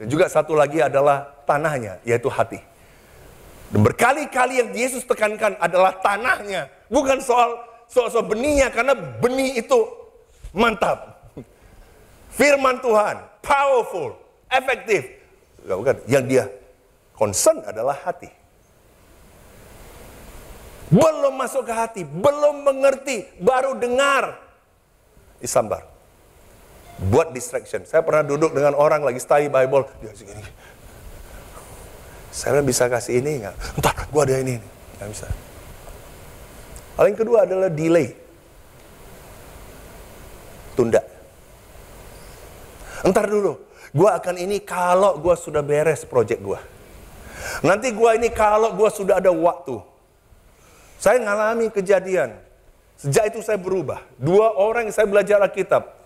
Dan juga 1 lagi adalah tanahnya, yaitu hati. Dan berkali-kali yang Yesus tekankan adalah tanahnya. Bukan soal benihnya, karena benih itu mantap. Firman Tuhan, powerful, efektif. Bukan, yang dia concern adalah hati. Belum masuk ke hati, belum mengerti, baru dengar. Disambar. Buat distraction. Saya pernah duduk dengan orang lagi study Bible. Dia segini. Saya bisa kasih ini enggak? Entar, gua ada ini. Enggak bisa. Hal yang kedua adalah delay. Tunda. Entar dulu, gua akan ini kalau gua sudah beres proyek gua. Nanti gua ini kalau gua sudah ada waktu. Saya ngalami kejadian. Sejak itu saya berubah. 2 orang yang saya belajar Alkitab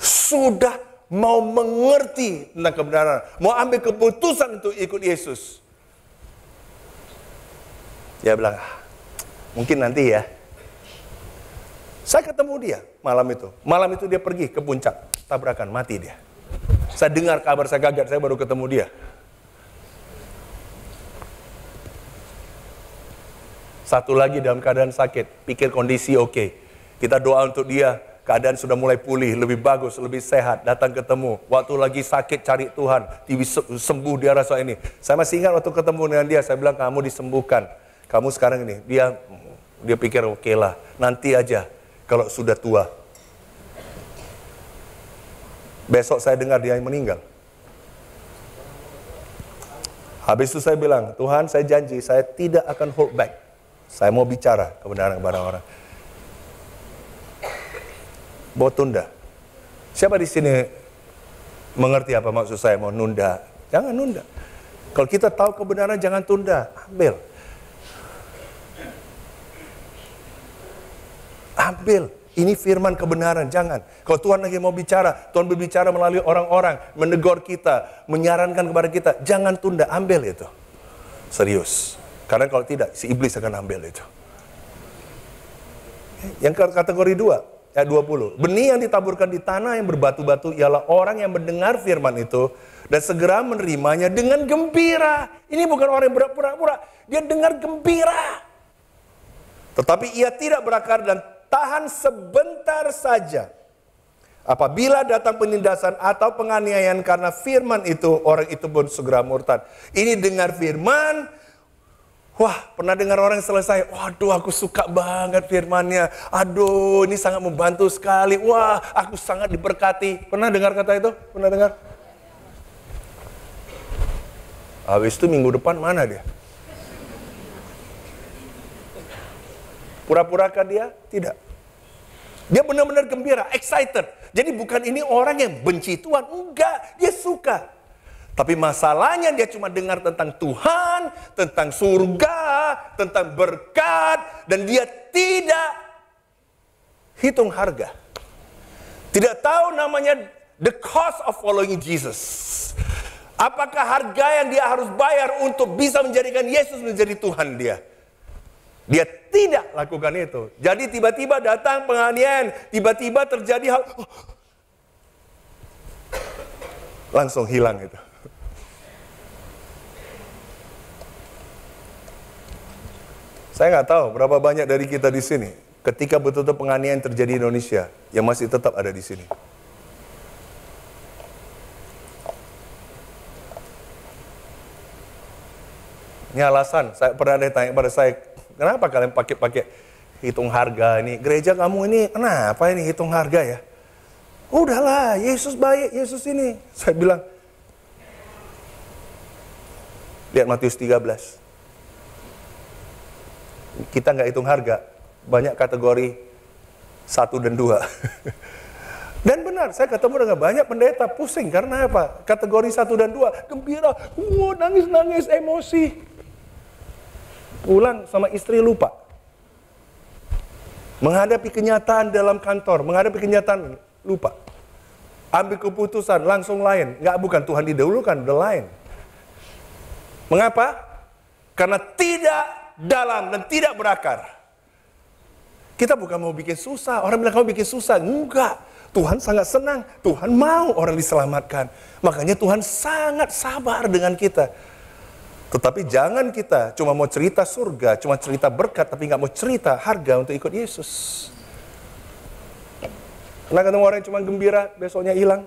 sudah mau mengerti tentang kebenaran, mau ambil keputusan untuk ikut Yesus. Dia bilang, mungkin nanti ya. Saya ketemu dia malam itu. Malam itu dia pergi ke puncak. Tabrakan, mati dia. Saya dengar kabar, saya kaget. Saya baru ketemu dia. Satu lagi dalam keadaan sakit. Pikir kondisi oke. Kita doa untuk dia. Keadaan sudah mulai pulih, lebih bagus, lebih sehat. Datang ketemu. Waktu lagi sakit cari Tuhan. Sembuh dia rasa ini. Saya masih ingat waktu ketemu dengan dia. Saya bilang, kamu disembuhkan. Kamu sekarang ini. Dia pikir oke lah. Nanti aja kalau sudah tua. Besok saya dengar dia yang meninggal. Habis itu saya bilang, Tuhan saya janji saya tidak akan hold back. Saya mau bicara kebenaran kepada orang. Mau tunda. Siapa di sini mengerti apa maksud saya mau nunda? Jangan nunda. Kalau kita tahu kebenaran jangan tunda. Ambil. Ini firman kebenaran, jangan. Kalau Tuhan lagi mau bicara, Tuhan berbicara melalui orang-orang, menegur kita, menyarankan kepada kita, jangan tunda, ambil itu. Serius. Karena kalau tidak, si iblis akan ambil itu. Yang kategori 2, ayat 20. Benih yang ditaburkan di tanah yang berbatu-batu ialah orang yang mendengar firman itu dan segera menerimanya dengan gembira. Ini bukan orang yang berpura-pura, dia dengar gembira. Tetapi ia tidak berakar dan tahan sebentar saja. Apabila datang penindasan atau penganiayaan karena firman itu, orang itu pun segera murtad. Ini dengar firman, wah pernah dengar orang selesai, waduh aku suka banget firmannya, aduh ini sangat membantu sekali, wah aku sangat diberkati. Pernah dengar kata itu? Pernah dengar? Habis itu minggu depan mana dia? Pura-purakah dia? Tidak. Dia benar-benar gembira, excited. Jadi bukan ini orang yang benci Tuhan. Enggak, dia suka. Tapi masalahnya dia cuma dengar tentang Tuhan, tentang surga, tentang berkat, dan dia tidak hitung harga. Tidak tahu namanya the cost of following Jesus. Apakah harga yang dia harus bayar untuk bisa menjadikan Yesus menjadi Tuhan dia? Dia tidak lakukan itu. Jadi tiba-tiba datang penganiayaan, tiba-tiba terjadi hal, langsung hilang itu. Saya nggak tahu berapa banyak dari kita di sini ketika betul-betul penganiayaan terjadi di Indonesia yang masih tetap ada di sini. Ini alasan, saya pernah ditanya pada saya, kenapa kalian pakai hitung harga ini? Gereja kamu ini kenapa ini hitung harga ya? Udahlah, Yesus baik, Yesus ini. Saya bilang, lihat Matius 13. Kita nggak hitung harga, banyak kategori 1 dan 2. Dan benar, saya ketemu dengan banyak pendeta pusing, karena apa? Kategori 1 dan 2, gembira, nangis-nangis, emosi. Pulang sama istri lupa. Menghadapi kenyataan dalam kantor, menghadapi kenyataan lupa. Ambil keputusan langsung lain. Nggak, bukan Tuhan didahulukan, udah lain. Mengapa? Karena tidak dalam dan tidak berakar. Kita bukan mau bikin susah. Orang bilang kamu bikin susah. Enggak. Tuhan sangat senang. Tuhan mau orang diselamatkan. Makanya Tuhan sangat sabar dengan kita. Tetapi jangan kita cuma mau cerita surga, cuma cerita berkat, tapi nggak mau cerita harga untuk ikut Yesus. Pernah ketemu orang yang cuma gembira, besoknya hilang?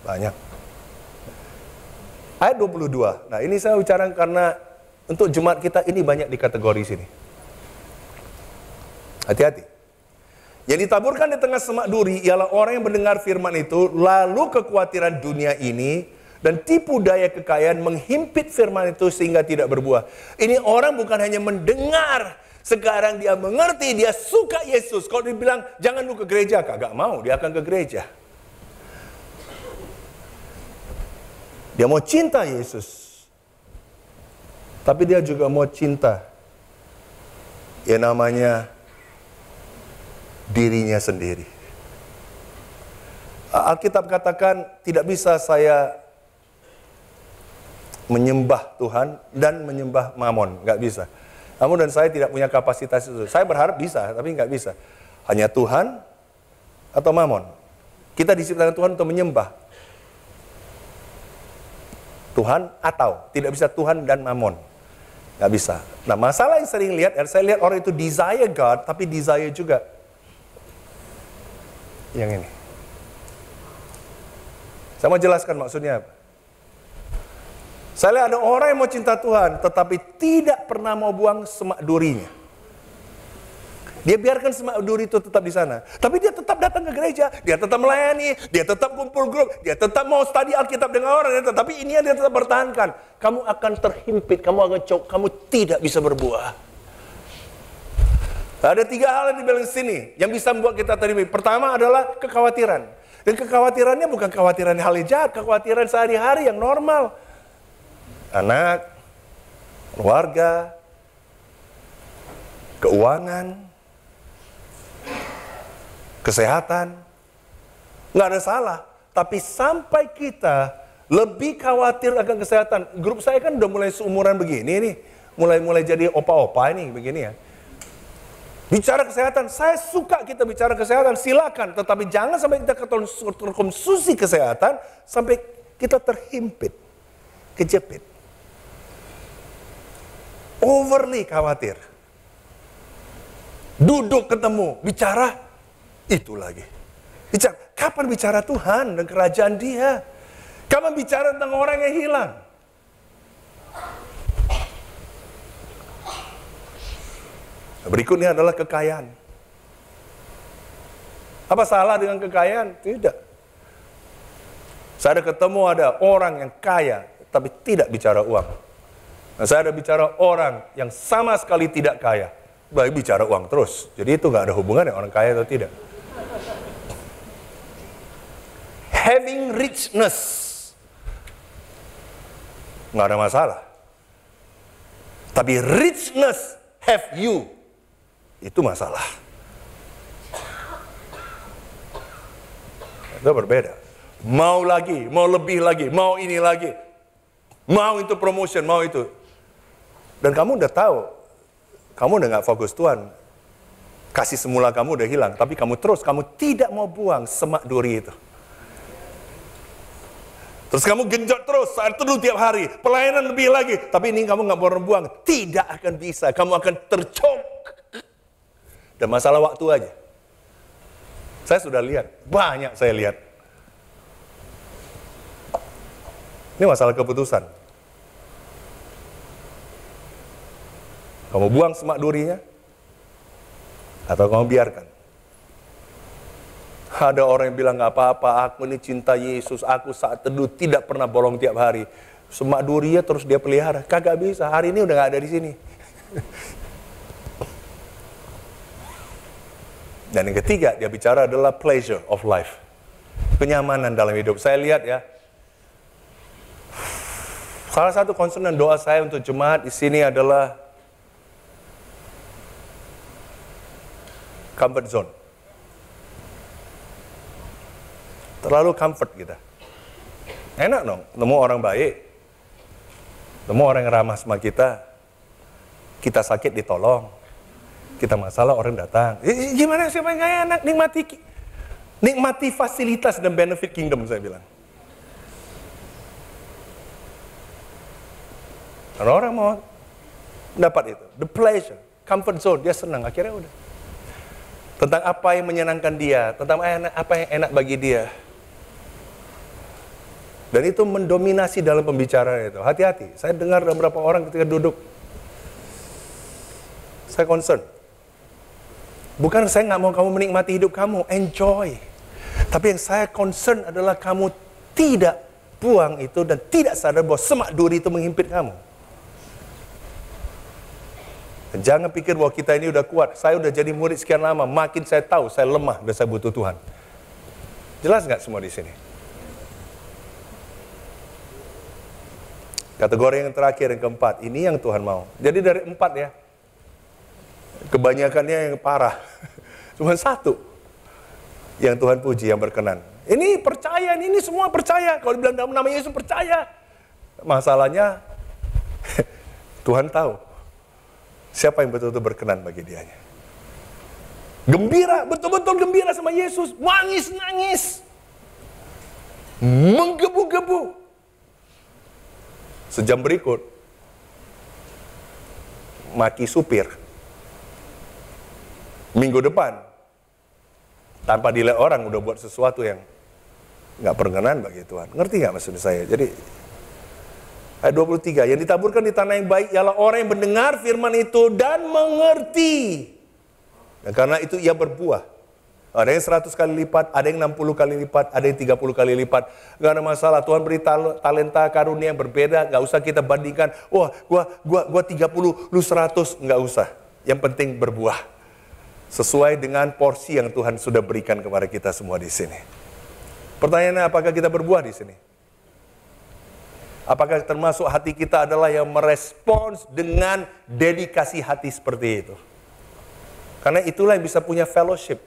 Banyak. Ayat 22. Nah, ini saya bicara karena untuk jemaat kita ini banyak di kategori sini. Hati-hati. Yang ditaburkan di tengah semak duri ialah orang yang mendengar firman itu, lalu kekhawatiran dunia ini dan tipu daya kekayaan menghimpit firman itu sehingga tidak berbuah. Ini orang bukan hanya mendengar, sekarang dia mengerti, dia suka Yesus. Kalau dibilang jangan lu ke gereja, kagak mau, dia akan ke gereja. Dia mau cinta Yesus, tapi dia juga mau cinta yang namanya dirinya sendiri. Alkitab katakan tidak bisa saya menyembah Tuhan dan menyembah Mamon, nggak bisa. Kamu dan saya tidak punya kapasitas itu. Saya berharap bisa, tapi nggak bisa. Hanya Tuhan atau Mamon. Kita diciptakan Tuhan untuk menyembah Tuhan, atau tidak bisa Tuhan dan Mamon, nggak bisa. Nah, masalah yang sering lihat, saya lihat orang itu desire God, tapi desire juga yang ini. Saya mau jelaskan maksudnya apa. Saya lihat ada orang yang mau cinta Tuhan, tetapi tidak pernah mau buang semak durinya. Dia biarkan semak duri itu tetap di sana. Tapi dia tetap datang ke gereja, dia tetap melayani, dia tetap kumpul grup, dia tetap mau study Alkitab dengan orang. Tetapi ini yang dia tetap pertahankan. Kamu akan terhimpit, kamu akan kamu tidak bisa berbuah. Ada 3 hal yang dibilang di sini yang bisa membuat kita terhimpit. Pertama adalah kekhawatiran. Dan kekhawatirannya bukan kekhawatiran hal yang jahat, kekhawatiran sehari-hari yang normal. Anak, keluarga, keuangan, kesehatan, nggak ada salah. Tapi sampai kita lebih khawatir akan kesehatan. Grup saya kan udah mulai seumuran begini nih, mulai jadi opa-opa ini begini ya. Bicara kesehatan, saya suka kita bicara kesehatan, silakan. Tetapi jangan sampai kita terkonsumsi kesehatan sampai kita terhimpit, kejepit. Overly khawatir. Duduk ketemu, bicara itu lagi. Bicara, kapan bicara Tuhan dan kerajaan Dia? Kapan bicara tentang orang yang hilang? Berikutnya adalah kekayaan. Apa salah dengan kekayaan? Tidak. Saya ada ketemu ada orang yang kaya tapi tidak bicara uang. Nah, saya ada bicara orang yang sama sekali tidak kaya, baik bicara uang terus. Jadi itu nggak ada hubungannya orang kaya atau tidak. Having richness, nggak ada masalah. Tapi richness have you, itu masalah. Itu berbeda. Mau lagi, mau lebih lagi, mau ini lagi. Mau itu promotion, mau itu. Dan kamu udah tahu, kamu udah gak fokus Tuhan. Kasih semula kamu udah hilang, tapi kamu tidak mau buang semak duri itu. Terus kamu genjot terus, saat teduh tiap hari, pelayanan lebih lagi. Tapi ini kamu gak mau buang, tidak akan bisa. Kamu akan tercok. Dan masalah waktu aja. Saya sudah lihat, banyak saya lihat. Ini masalah keputusan. Kamu buang semak durinya, atau kamu biarkan. Ada orang yang bilang, gak apa-apa, aku ini cinta Yesus, aku saat teduh tidak pernah bolong tiap hari. Semak durinya terus dia pelihara. Kagak bisa, hari ini udah gak ada di sini. Dan yang ketiga, dia bicara adalah pleasure of life. Kenyamanan dalam hidup. Saya lihat ya, salah satu concern dan doa saya untuk jemaat di sini adalah comfort zone. Terlalu comfort kita. Enak dong, ketemu orang baik, ketemu orang yang ramah sama kita sakit ditolong, kita masalah orang datang. Gimana siapa yang gak enak, nikmati fasilitas dan benefit kingdom, saya bilang. Karena orang mau dapat itu, the pleasure, comfort zone, dia senang, akhirnya udah. Tentang apa yang menyenangkan dia, tentang apa yang enak bagi dia. Dan itu mendominasi dalam pembicaraan itu. Hati-hati, saya dengar beberapa orang ketika duduk, saya concern. Bukan saya nggak mau kamu menikmati hidup kamu, enjoy. Tapi yang saya concern adalah kamu tidak buang itu dan tidak sadar bahwa semak duri itu menghimpit kamu. Jangan pikir bahwa kita ini udah kuat. Saya udah jadi murid sekian lama, makin saya tahu saya lemah dan saya butuh Tuhan. Jelas nggak semua di sini? Kategori yang terakhir, yang keempat, ini yang Tuhan mau. Jadi dari 4 ya, kebanyakannya yang parah. Cuma 1 yang Tuhan puji, yang berkenan. Ini percaya, ini semua percaya. Kalau dibilang dalam nama Yesus percaya. Masalahnya, Tuhan tahu siapa yang betul-betul berkenan bagi dianya. Gembira, betul-betul gembira sama Yesus. Nangis-nangis. Menggebu-gebu. Sejam berikut, maki supir. Minggu depan, tanpa dilihat orang, udah buat sesuatu yang nggak berkenan bagi Tuhan. Ngerti nggak maksud saya? Jadi, ayat 23, yang ditaburkan di tanah yang baik ialah orang yang mendengar firman itu dan mengerti. Dan karena itu ia berbuah. Ada yang 100 kali lipat, ada yang 60 kali lipat, ada yang 30 kali lipat. Gak ada masalah, Tuhan beri talenta karunia yang berbeda, gak usah kita bandingkan. Wah, gua 30, lu 100, gak usah. Yang penting berbuah. Sesuai dengan porsi yang Tuhan sudah berikan kepada kita semua di sini. Pertanyaannya, apakah kita berbuah di sini? Apakah termasuk hati kita adalah yang merespons dengan dedikasi hati seperti itu? Karena itulah yang bisa punya fellowship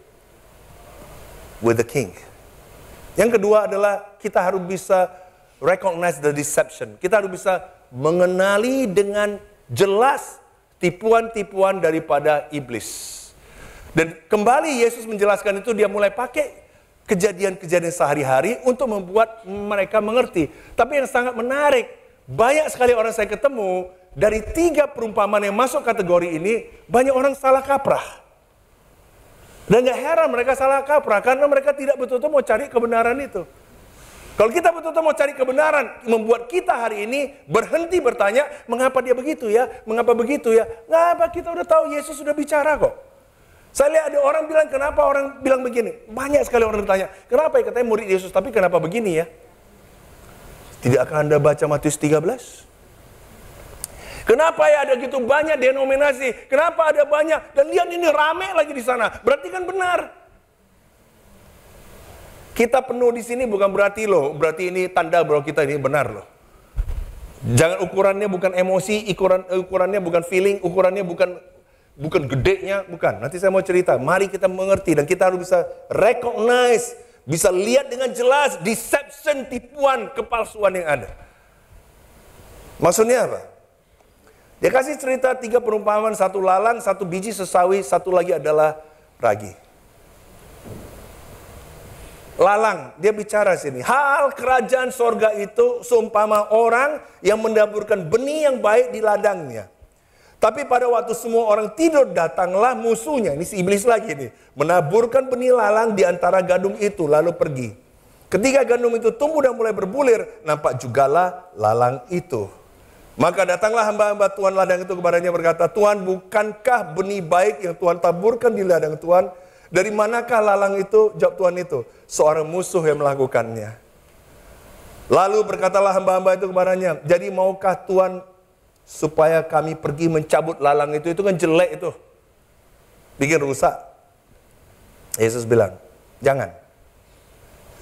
with the King. Yang kedua adalah kita harus bisa recognize the deception. Kita harus bisa mengenali dengan jelas tipuan-tipuan daripada iblis. Dan kembali Yesus menjelaskan itu, dia mulai pakai kejadian-kejadian sehari-hari untuk membuat mereka mengerti. Tapi yang sangat menarik, banyak sekali orang saya ketemu, dari 3 perumpamaan yang masuk kategori ini, banyak orang salah kaprah. Dan gak heran mereka salah kaprah, karena mereka tidak betul-betul mau cari kebenaran itu. Kalau kita betul-betul mau cari kebenaran, membuat kita hari ini berhenti bertanya, mengapa dia begitu ya? Mengapa begitu ya? Ngapa, kita udah tahu Yesus sudah bicara kok. Saya lihat ada orang bilang, kenapa orang bilang begini? Banyak sekali orang bertanya, kenapa ya katanya murid Yesus, tapi kenapa begini ya? Tidak akan Anda baca Matius 13? Kenapa ya ada gitu banyak denominasi? Kenapa ada banyak? Dan lihat ini rame lagi di sana. Berarti kan benar. Kita penuh di sini bukan berarti loh, berarti ini tanda bahwa kita ini benar loh. Jangan ukurannya bukan emosi, ukurannya bukan feeling, ukurannya bukan gedenya, bukan. Nanti saya mau cerita. Mari kita mengerti dan kita harus bisa recognize, bisa lihat dengan jelas deception, tipuan, kepalsuan yang ada. Maksudnya apa? Dia kasih cerita 3 perumpamaan, 1 lalang, 1 biji sesawi, 1 lagi adalah ragi. Lalang, dia bicara sini. Hal kerajaan sorga itu seumpama orang yang mendaburkan benih yang baik di ladangnya. Tapi pada waktu semua orang tidur, datanglah musuhnya. Ini si iblis lagi nih. Menaburkan benih lalang di antara gandum itu, lalu pergi. Ketika gandum itu tumbuh dan mulai berbulir, nampak jugalah lalang itu. Maka datanglah hamba-hamba Tuhan ladang itu kepadanya berkata, Tuhan, bukankah benih baik yang Tuhan taburkan di ladang Tuhan? Dari manakah lalang itu? Jawab Tuhan itu, seorang musuh yang melakukannya. Lalu berkatalah hamba-hamba itu kepadanya, jadi maukah Tuhan supaya kami pergi mencabut lalang itu? Itu kan jelek itu, bikin rusak. Yesus bilang, jangan.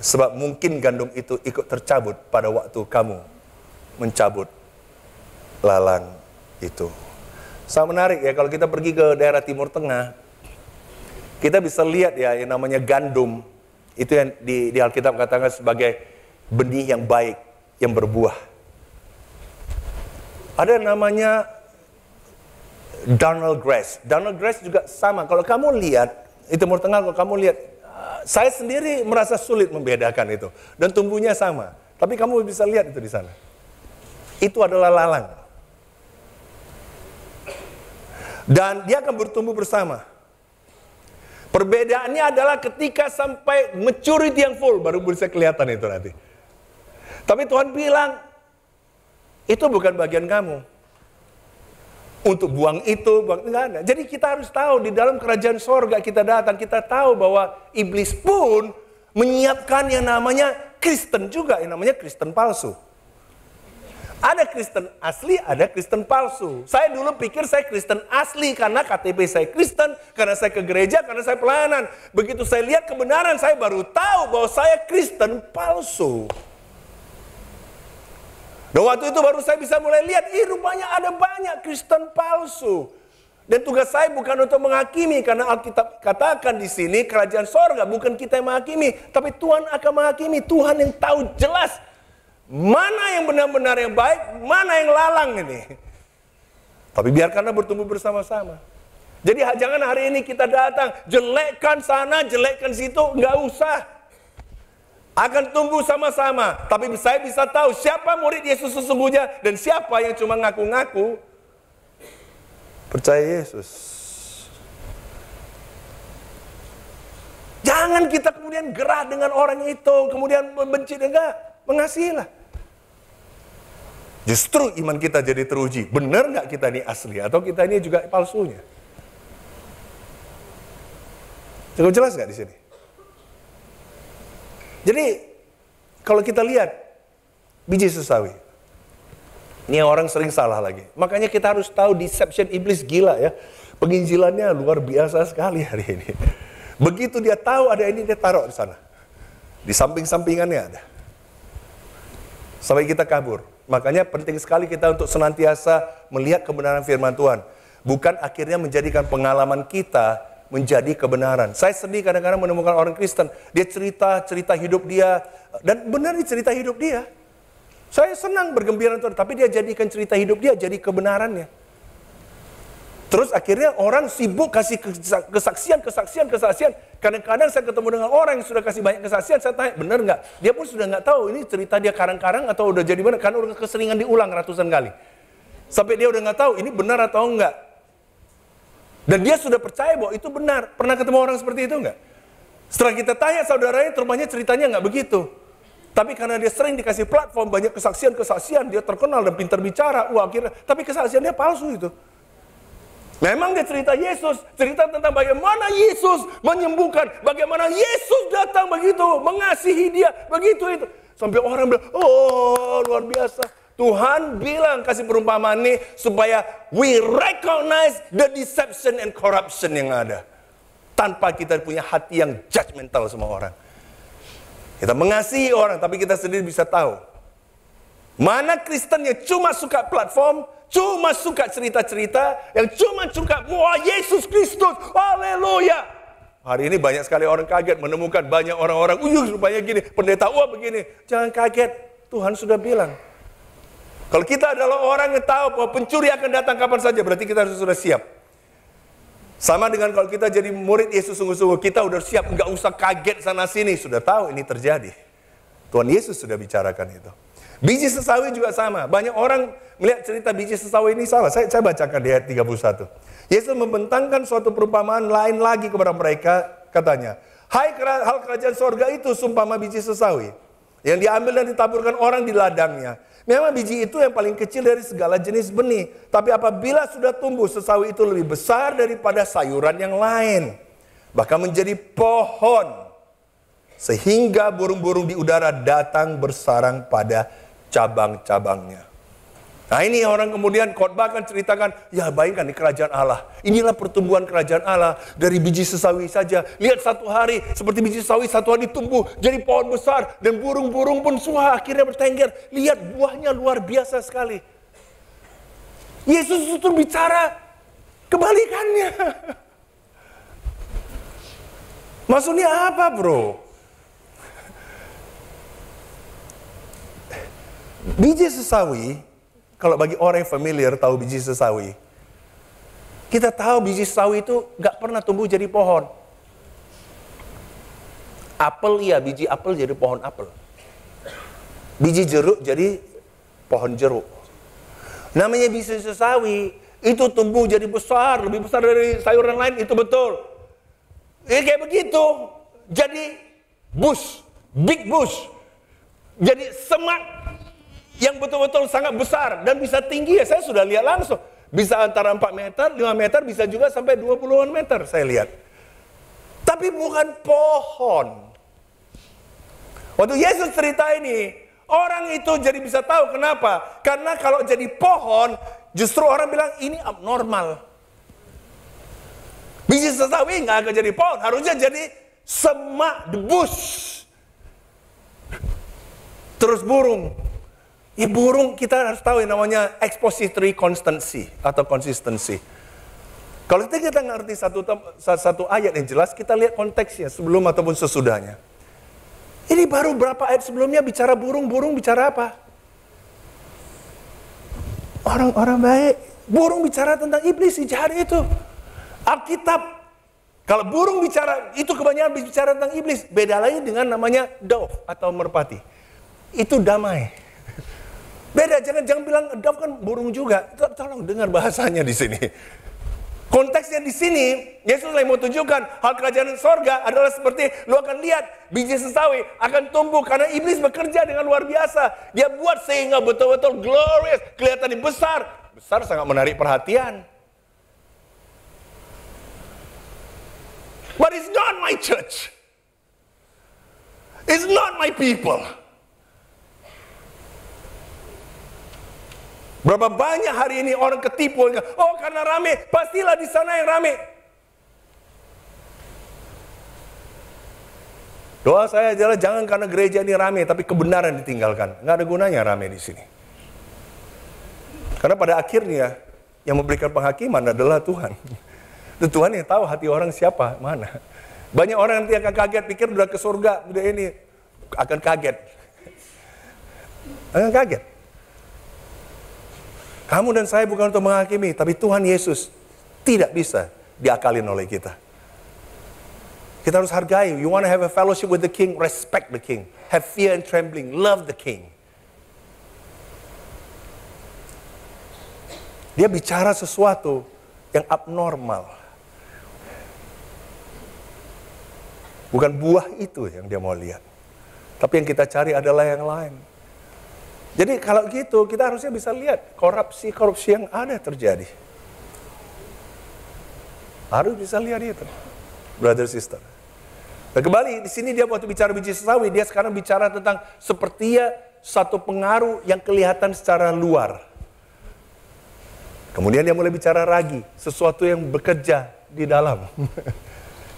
Sebab mungkin gandum itu ikut tercabut pada waktu kamu mencabut lalang itu. Sangat menarik ya, kalau kita pergi ke daerah Timur Tengah, kita bisa lihat ya yang namanya gandum. Itu yang di Alkitab katakan sebagai benih yang baik, yang berbuah. Ada namanya Darnel grass. Darnel grass juga sama. Kalau kamu lihat, di Timur Tengah kalau kamu lihat, saya sendiri merasa sulit membedakan itu. Dan tumbuhnya sama. Tapi kamu bisa lihat itu di sana. Itu adalah lalang. Dan dia akan bertumbuh bersama. Perbedaannya adalah ketika sampai maturity yang full, baru bisa kelihatan itu nanti. Tapi Tuhan bilang, itu bukan bagian kamu. Untuk buang itu, enggak ada. Jadi kita harus tahu, di dalam kerajaan sorga kita datang, kita tahu bahwa iblis pun menyiapkan yang namanya Kristen juga, yang namanya Kristen palsu. Ada Kristen asli, ada Kristen palsu. Saya dulu pikir saya Kristen asli karena KTP saya Kristen, karena saya ke gereja, karena saya pelayanan. Begitu saya lihat kebenaran, saya baru tahu bahwa saya Kristen palsu. Dan waktu itu baru saya bisa mulai lihat, rupanya ada banyak Kristen palsu. Dan tugas saya bukan untuk menghakimi, karena Alkitab katakan di sini kerajaan sorga bukan kita yang menghakimi, tapi Tuhan akan menghakimi. Tuhan yang tahu jelas mana yang benar-benar yang baik, mana yang lalang ini. Tapi biarkanlah bertumbuh bersama-sama. Jadi jangan hari ini kita datang, jelekkan sana, jelekkan situ, nggak usah. Akan tumbuh sama-sama. Tapi saya bisa tahu siapa murid Yesus sesungguhnya, dan siapa yang cuma ngaku-ngaku percaya Yesus. Jangan kita kemudian gerah dengan orang itu, kemudian membenci, enggak, mengasihilah. Justru iman kita jadi teruji. Benar nggak kita ini asli atau kita ini juga palsunya? Cukup jelas nggak di sini? Jadi kalau kita lihat biji sesawi, ini orang sering salah lagi. Makanya kita harus tahu deception iblis gila ya. Penginjilannya luar biasa sekali hari ini. Begitu dia tahu ada ini, dia taruh di sana. Di samping-sampingannya ada. Sampai kita kabur. Makanya penting sekali kita untuk senantiasa melihat kebenaran firman Tuhan. Bukan akhirnya menjadikan pengalaman kita menjadi kebenaran. Saya sedih kadang-kadang menemukan orang Kristen. Dia cerita hidup dia. Dan benar ini cerita hidup dia. Saya senang bergembira Tuhan. Tapi dia jadikan cerita hidup dia jadi kebenarannya. Terus akhirnya orang sibuk kasih kesaksian. Kadang-kadang saya ketemu dengan orang yang sudah kasih banyak kesaksian, saya tanya, benar nggak? Dia pun sudah nggak tahu ini cerita dia karang-karang atau udah jadi benar, karena udah keseringan diulang ratusan kali. Sampai dia udah nggak tahu ini benar atau enggak. Dan dia sudah percaya bahwa itu benar. Pernah ketemu orang seperti itu enggak? Setelah kita tanya saudaranya, rumahnya ceritanya nggak begitu. Tapi karena dia sering dikasih platform, banyak kesaksian, dia terkenal dan pintar bicara, akhirnya, tapi kesaksian dia palsu itu. Memang dia cerita Yesus, cerita tentang bagaimana Yesus menyembuhkan, bagaimana Yesus datang begitu, mengasihi dia, begitu itu. Sampai orang bilang, oh luar biasa. Tuhan bilang kasih perumpamaan ini supaya we recognize the deception and corruption yang ada. Tanpa kita punya hati yang judgmental sama orang. Kita mengasihi orang, tapi kita sendiri bisa tahu Mana Kristen yang cuma suka platform, cuma suka cerita-cerita, yang cuma suka, wah Yesus Kristus, haleluya. Hari ini banyak sekali orang kaget menemukan banyak orang-orang, rupanya gini, pendeta, wah begini. Jangan kaget, Tuhan sudah bilang. Kalau kita adalah orang yang tahu bahwa pencuri akan datang kapan saja, berarti kita harus sudah siap. Sama dengan kalau kita jadi murid Yesus sungguh-sungguh, kita udah siap, nggak usah kaget sana-sini, sudah tahu ini terjadi. Tuhan Yesus sudah bicarakan itu. Biji sesawi juga sama. Banyak orang melihat cerita biji sesawi ini salah. Saya bacakan di ayat 31. Yesus membentangkan suatu perumpamaan lain lagi kepada mereka. Katanya, hai hal kerajaan sorga itu sumpama biji sesawi, yang diambil dan ditaburkan orang di ladangnya. Memang biji itu yang paling kecil dari segala jenis benih. Tapi apabila sudah tumbuh, sesawi itu lebih besar daripada sayuran yang lain. Bahkan menjadi pohon. Sehingga burung-burung di udara datang bersarang pada cabang-cabangnya. Nah ini orang kemudian khotbah kan ceritakan, ya bayangkan di kerajaan Allah. Inilah pertumbuhan kerajaan Allah dari biji sesawi saja. Lihat satu hari seperti biji sesawi satu hari tumbuh jadi pohon besar. Dan burung-burung pun semua akhirnya bertengger. Lihat buahnya luar biasa sekali. Yesus itu bicara kebalikannya. Maksudnya apa bro? Biji sesawi, kalau bagi orang yang familiar tahu biji sesawi, kita tahu biji sesawi itu gak pernah tumbuh jadi pohon. Apel iya, biji apel jadi pohon apel. Biji jeruk jadi pohon jeruk. Namanya biji sesawi, itu tumbuh jadi besar, lebih besar dari sayuran lain, itu betul. Kayak begitu, jadi bush, big bush, jadi semak yang betul-betul sangat besar dan bisa tinggi ya, saya sudah lihat langsung. Bisa antara 4 meter, 5 meter, bisa juga sampai 20-an meter saya lihat. Tapi bukan pohon. Waktu Yesus cerita ini, orang itu jadi bisa tahu kenapa. Karena kalau jadi pohon, justru orang bilang ini abnormal. Biji sesawi nggak akan jadi pohon, harusnya jadi semak, debus. Terus burung. Ya burung kita harus tahu yang namanya expository constancy atau consistency. Kalau kita ngerti satu ayat yang jelas, kita lihat konteksnya sebelum ataupun sesudahnya. Ini baru berapa ayat sebelumnya bicara burung bicara apa? Orang-orang baik. Burung bicara tentang iblis, si jahat itu. Alkitab, kalau burung bicara, itu kebanyakan bicara tentang iblis. Beda lagi dengan namanya dove atau merpati. Itu damai. Beda, jangan bilang dove kan burung juga. Tolong dengar bahasanya di sini. Konteksnya di sini, Yesus lagi mau tunjukkan hal kerajaan sorga adalah seperti lu akan lihat biji sesawi akan tumbuh karena iblis bekerja dengan luar biasa. Dia buat sehingga betul-betul glorious, kelihatan besar. Besar sangat menarik perhatian. But it's not my church. It's not my people. Berapa banyak hari ini orang ketipu, oh karena rame, pastilah di sana yang rame. Doa saya adalah jangan karena gereja ini rame, tapi kebenaran ditinggalkan. Nggak ada gunanya rame di sini. Karena pada akhirnya yang memberikan penghakiman adalah Tuhan. Dan Tuhan yang tahu hati orang siapa, mana. Banyak orang nanti akan kaget, pikir udah ke surga, udah ini akan kaget. Akan kaget. Kamu dan saya bukan untuk menghakimi, tapi Tuhan Yesus tidak bisa diakalin oleh kita. Kita harus hargai. You want to have a fellowship with the King, respect the King. Have fear and trembling, love the King. Dia bicara sesuatu yang abnormal. Bukan buah itu yang dia mau lihat. Tapi yang kita cari adalah yang lain. Jadi kalau gitu kita harusnya bisa lihat korupsi yang ada terjadi. Harus bisa lihat itu, brother sister. Dan kembali di sini dia waktu bicara biji sesawi, dia sekarang bicara tentang sepertinya satu pengaruh yang kelihatan secara luar. Kemudian dia mulai bicara ragi, sesuatu yang bekerja di dalam.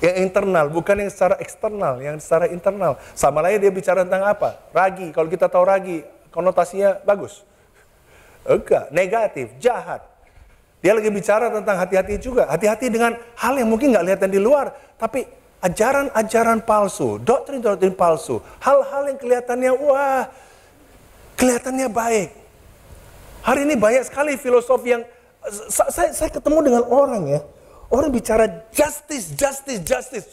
Yang internal, bukan yang secara eksternal, yang secara internal. Sama lain dia bicara tentang apa? Ragi, kalau kita tahu ragi, konotasinya bagus. Enggak, negatif, jahat. Dia lagi bicara tentang hati-hati juga. Hati-hati dengan hal yang mungkin nggak kelihatan di luar. Tapi ajaran-ajaran palsu, doktrin-doktrin palsu. Hal-hal yang kelihatannya, wah, kelihatannya baik. Hari ini banyak sekali filosofi yang, saya ketemu dengan orang ya. Orang bicara justice.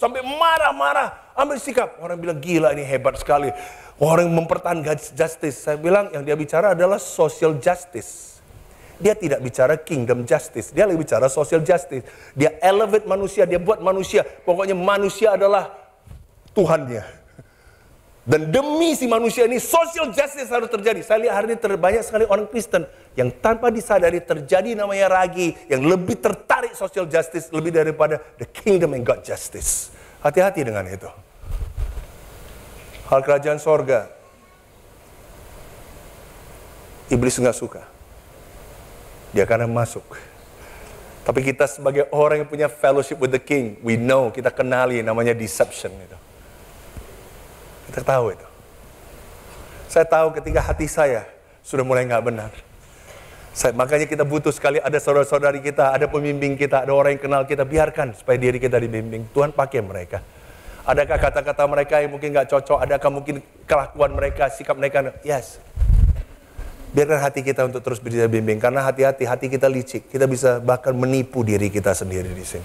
Sampai marah-marah, ambil sikap. Orang bilang, gila ini hebat sekali. Orang mempertahankan justice. Saya bilang, yang dia bicara adalah social justice. Dia tidak bicara kingdom justice. Dia lagi bicara social justice. Dia elevate manusia, dia buat manusia. Pokoknya manusia adalah Tuhannya. Dan demi si manusia ini, social justice harus terjadi. Saya lihat hari ini banyak sekali orang Kristen yang tanpa disadari terjadi namanya ragi. Yang lebih tertarik social justice lebih daripada the kingdom and God justice. Hati-hati dengan itu. Hal kerajaan sorga. Iblis nggak suka. Dia akan masuk. Tapi kita sebagai orang yang punya fellowship with the king, we know, kita kenali namanya deception itu. Kita tahu itu. Saya tahu ketika hati saya sudah mulai nggak benar. Makanya kita butuh sekali ada saudara-saudari kita, ada pembimbing kita, ada orang yang kenal kita. Biarkan supaya diri kita dibimbing. Tuhan pakai mereka. Adakah kata-kata mereka yang mungkin nggak cocok? Adakah mungkin kelakuan mereka, sikap mereka? Yes. Biarkan hati kita untuk terus bisa bimbing. Karena hati-hati, hati kita licik. Kita bisa bahkan menipu diri kita sendiri di sini.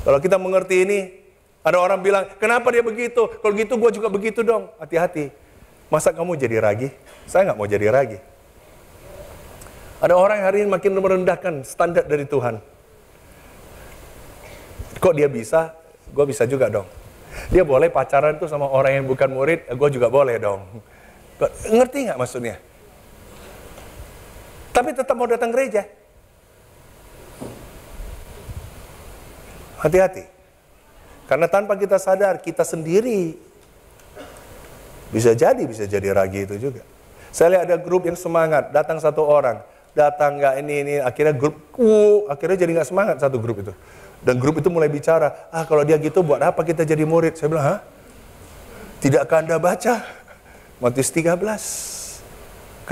Kalau kita mengerti ini, ada orang bilang, kenapa dia begitu? Kalau gitu gue juga begitu dong. Hati-hati. Masa kamu jadi ragi? Saya nggak mau jadi ragi. Ada orang yang hari ini makin merendahkan standar dari Tuhan. Kok dia bisa? Gue bisa juga dong. Dia boleh pacaran tuh sama orang yang bukan murid, gue juga boleh dong. Ngerti nggak maksudnya? Tapi tetap mau datang gereja. Hati-hati. Karena tanpa kita sadar, kita sendiri bisa jadi ragi itu juga. Saya lihat ada grup yang semangat, datang satu orang, datang nggak ini, akhirnya grup, akhirnya jadi nggak semangat satu grup itu. Dan grup itu mulai bicara, kalau dia gitu buat apa kita jadi murid? Saya bilang, tidakkah Anda baca? Matius 13,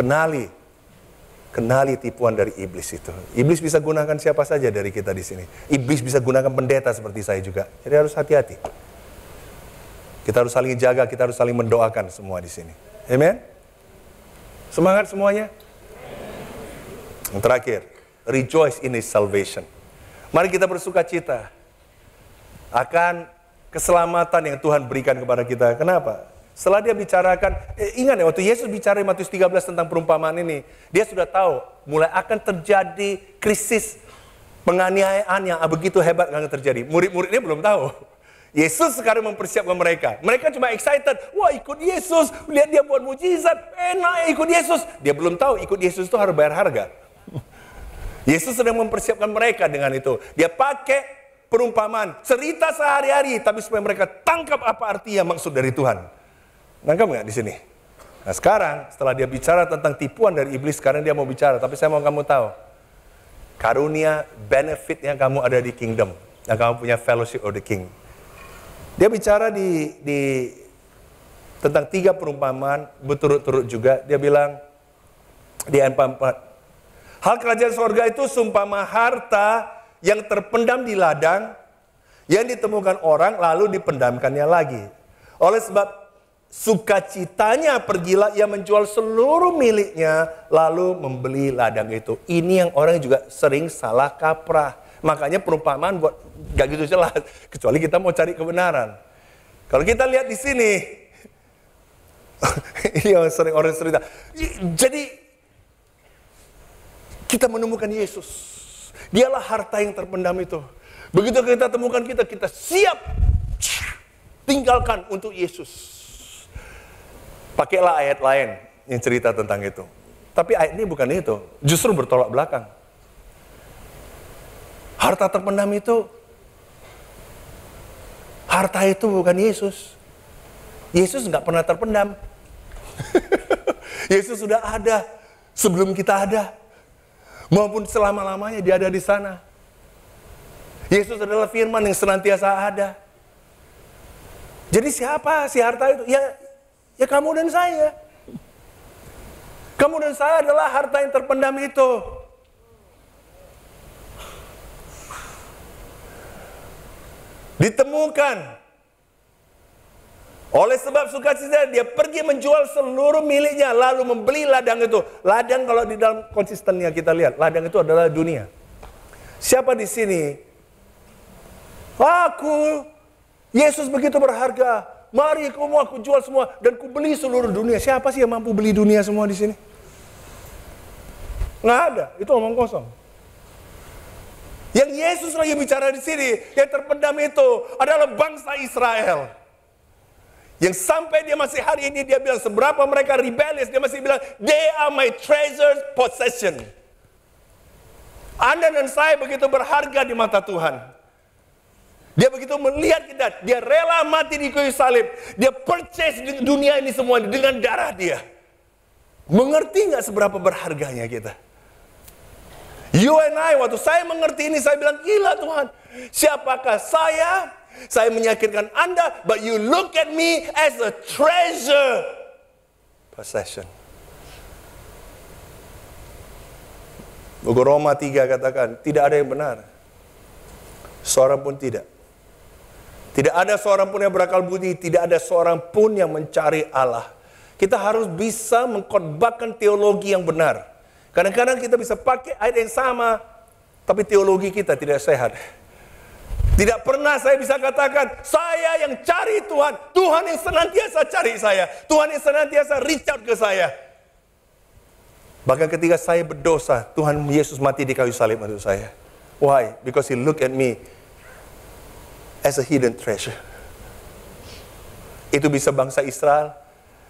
kenali tipuan dari iblis itu. Iblis bisa gunakan siapa saja dari kita di sini. Iblis bisa gunakan pendeta seperti saya juga. Jadi harus hati-hati. Kita harus saling jaga, kita harus saling mendoakan semua di sini. Amen. Semangat semuanya. Yang terakhir, rejoice in His salvation. Mari kita bersuka cita akan keselamatan yang Tuhan berikan kepada kita. Kenapa? Setelah dia bicarakan, ingat ya waktu Yesus bicara Matius 13 tentang perumpamaan ini, dia sudah tahu mulai akan terjadi krisis penganiayaan yang begitu hebat akan terjadi. Murid-muridnya belum tahu. Yesus sekarang mempersiapkan mereka. Mereka cuma excited, wah ikut Yesus, lihat dia buat mujizat, enak ikut Yesus. Dia belum tahu ikut Yesus itu harus bayar harga. Yesus sedang mempersiapkan mereka dengan itu. Dia pakai perumpamaan, cerita sehari-hari, tapi supaya mereka tangkap apa arti yang maksud dari Tuhan. Nangkap nggak di sini? Nah sekarang setelah dia bicara tentang tipuan dari iblis, sekarang dia mau bicara. Tapi saya mau kamu tahu, karunia, benefitnya kamu ada di kingdom, dan kamu punya fellowship of the king. Dia bicara tentang 3 perumpamaan berturut-turut juga. Dia bilang di ayat 4, hal kerajaan sorga itu sumpama harta yang terpendam di ladang, yang ditemukan orang lalu dipendamkannya lagi. Oleh sebab sukacitanya pergilah ia menjual seluruh miliknya lalu membeli ladang itu. Ini yang orang juga sering salah kaprah. Makanya perumpamaan buat gak gitu jelas, kecuali kita mau cari kebenaran. Kalau kita lihat di sini, ini yang sering orang cerita. Jadi kita menemukan Yesus. Dialah harta yang terpendam itu. Begitu kita temukan kita siap tinggalkan untuk Yesus. Pakailah ayat lain yang cerita tentang itu. Tapi ayat ini bukan itu. Justru bertolak belakang. Harta terpendam itu, harta itu bukan Yesus. Yesus nggak pernah terpendam. Yesus sudah ada sebelum kita ada. Maupun selama-lamanya dia ada di sana. Yesus adalah firman yang senantiasa ada. Jadi siapa si harta itu? Ya Ya kamu dan saya. Kamu dan saya adalah harta yang terpendam itu. Ditemukan. Oleh sebab sukacita dia pergi menjual seluruh miliknya lalu membeli ladang itu. Ladang kalau di dalam konsistennya kita lihat, ladang itu adalah dunia. Siapa di sini? Aku, Yesus begitu berharga. Mari aku jual semua dan ku beli seluruh dunia. Siapa sih yang mampu beli dunia semua di sini? Nggak ada, itu omong kosong. Yang Yesus lagi bicara di sini, yang terpendam itu adalah bangsa Israel. Yang sampai dia masih hari ini dia bilang seberapa mereka rebellious, dia masih bilang they are my treasured possession. Anda dan saya begitu berharga di mata Tuhan. Dia begitu melihat kita, dia rela mati di kayu salib. Dia purchase dunia ini semua dengan darah dia. Mengerti nggak seberapa berharganya kita? You and I, waktu saya mengerti ini, saya bilang, gila Tuhan, siapakah saya? Saya menyakitkan Anda, but you look at me as a treasure possession. Buku Roma 3 katakan, tidak ada yang benar. Seorang pun tidak. Tidak ada seorang pun yang berakal budi, tidak ada seorang pun yang mencari Allah. Kita harus bisa mengkhotbahkan teologi yang benar. Kadang-kadang kita bisa pakai ayat yang sama, tapi teologi kita tidak sehat. Tidak pernah saya bisa katakan, saya yang cari Tuhan. Tuhan yang senantiasa cari saya. Tuhan yang senantiasa reach out ke saya. Bahkan ketika saya berdosa, Tuhan Yesus mati di kayu salib untuk saya. Why? Because He looked at me as a hidden treasure. Itu bisa bangsa Israel.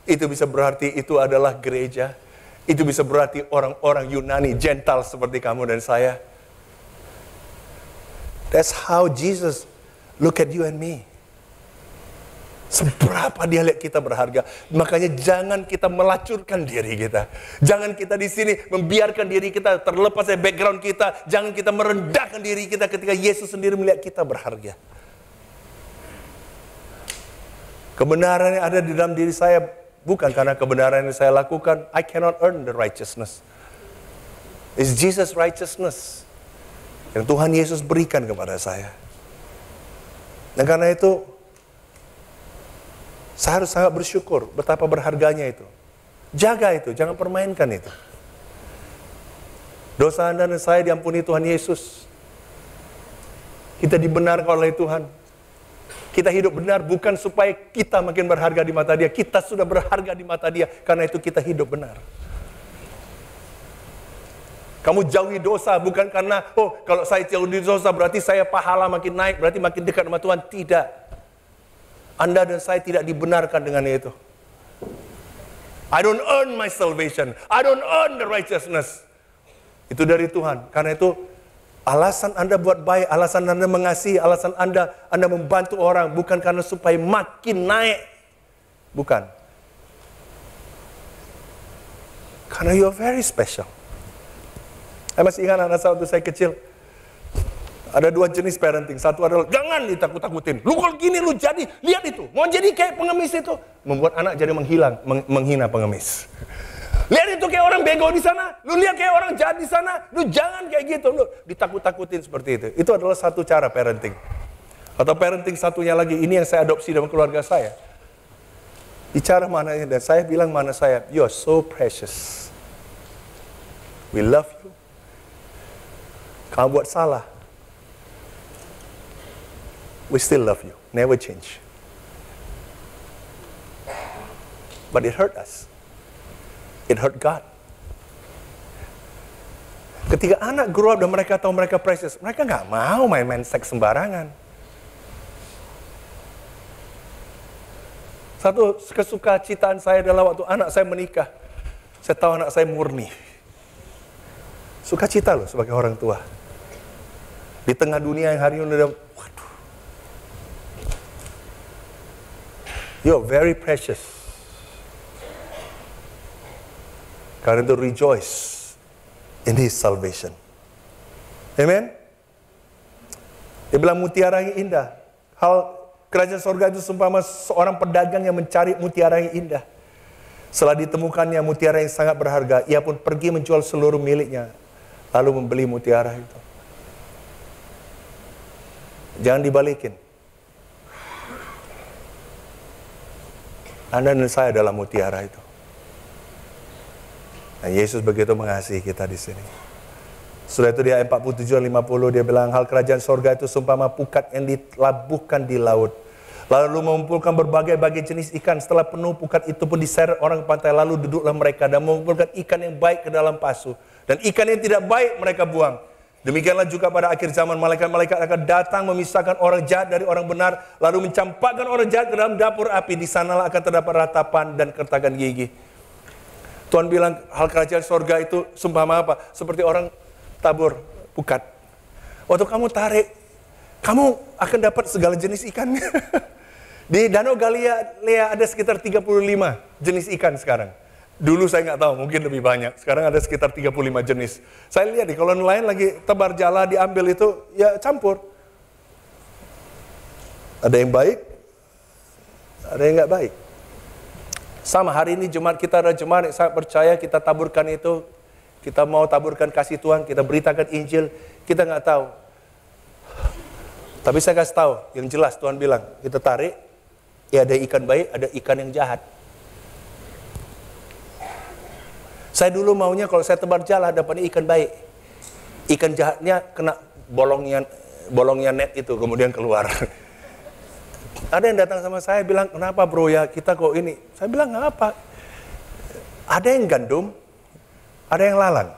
Itu bisa berarti itu adalah gereja. Itu bisa berarti orang-orang Yunani, Gentile seperti kamu dan saya. That's how Jesus look at you and me. Seberapa dia lihat kita berharga. Makanya jangan kita melacurkan diri kita. Jangan kita di sini membiarkan diri kita terlepas dari background kita. Jangan kita merendahkan diri kita ketika Yesus sendiri melihat kita berharga. Kebenaran yang ada di dalam diri saya bukan karena kebenaran yang saya lakukan. I cannot earn the righteousness. It's Jesus' righteousness yang Tuhan Yesus berikan kepada saya. Dan karena itu, saya harus sangat bersyukur betapa berharganya itu. Jaga itu, jangan permainkan itu. Dosa Anda dan saya diampuni Tuhan Yesus. Kita dibenarkan oleh Tuhan. Kita hidup benar bukan supaya kita makin berharga di mata Dia. Kita sudah berharga di mata Dia, karena itu kita hidup benar. Kamu jauhi dosa bukan karena, kalau saya jauhi dosa berarti saya pahala makin naik, berarti makin dekat sama Tuhan. Tidak. Anda dan saya tidak dibenarkan dengan itu. I don't earn my salvation. I don't earn the righteousness. Itu dari Tuhan. Karena itu, alasan Anda buat baik, alasan Anda mengasihi, alasan Anda membantu orang, bukan karena supaya makin naik. Bukan. Karena you are very special. Saya masih ingat anak saya waktu saya kecil. Ada dua jenis parenting. Satu adalah, jangan ditakut-takutin. Lu kalau gini lu jadi, lihat itu. Mau jadi kayak pengemis itu. Membuat anak jadi menghina pengemis. Lihat itu kayak orang bego di sana. Lu lihat kayak orang jahat di sana. Lu jangan kayak gitu. Lu ditakut-takutin seperti itu. Itu adalah satu cara parenting. Atau parenting satunya lagi. Ini yang saya adopsi dalam keluarga saya. Bicara mananya. Dan saya bilang mana saya. You are so precious. We love you. Kamu buat salah. We still love you. Never change. But it hurt us. It hurt God. Ketika anak grow up dan mereka tahu mereka precious, mereka nggak mau main-main seks sembarangan. Satu kesukacitaan saya adalah waktu anak saya menikah. Saya tahu anak saya murni. Sukacita loh sebagai orang tua. Di tengah dunia yang hari ini udah, waduh. You're very precious. Karena itu rejoice in His salvation. Amen. Dia bilang mutiara yang indah. Hal kerajaan sorga itu seumpama seorang pedagang yang mencari mutiara yang indah. Setelah ditemukannya mutiara yang sangat berharga, ia pun pergi menjual seluruh miliknya, lalu membeli mutiara itu. Jangan dibalikin. Anda dan saya adalah mutiara itu. Nah, Yesus begitu mengasihi kita di sini. Sudah itu di ayat 47 dan 50 dia bilang, hal kerajaan sorga itu seumpama pukat yang dilabuhkan di laut. Lalu mengumpulkan berbagai-bagai jenis ikan. Setelah penuh pukat itu pun diseret orang ke pantai. Lalu duduklah mereka dan mengumpulkan ikan yang baik ke dalam pasu. Dan ikan yang tidak baik mereka buang. Demikianlah juga pada akhir zaman malaikat-malaikat akan datang memisahkan orang jahat dari orang benar. Lalu mencampakkan orang jahat ke dalam dapur api. Di sanalah akan terdapat ratapan dan kertakan gigi. Tuhan bilang hal kerajaan sorga itu seumpama apa? Seperti orang tabur pukat. Waktu kamu tarik, kamu akan dapat segala jenis ikan. Di Danau Galilea ada sekitar 35 jenis ikan sekarang. Dulu saya nggak tahu, mungkin lebih banyak. Sekarang ada sekitar 35 jenis. Saya lihat di kalau nelayan lagi tebar jala diambil itu, ya campur. Ada yang baik, ada yang nggak baik. Sama hari ini Jumat kita ada Jumat, saya percaya kita taburkan itu. Kita mau taburkan kasih Tuhan, kita beritakan Injil, kita nggak tahu. Tapi saya kasih tahu, yang jelas Tuhan bilang, kita tarik, ya ada ikan baik, ada ikan yang jahat. Saya dulu maunya kalau saya tebar jala dapatnya ikan baik. Ikan jahatnya kena bolongnya net itu kemudian keluar. Ada yang datang sama saya bilang, kenapa bro ya kita kok ini? Saya bilang nggak apa. Ada yang gandum, ada yang lalang.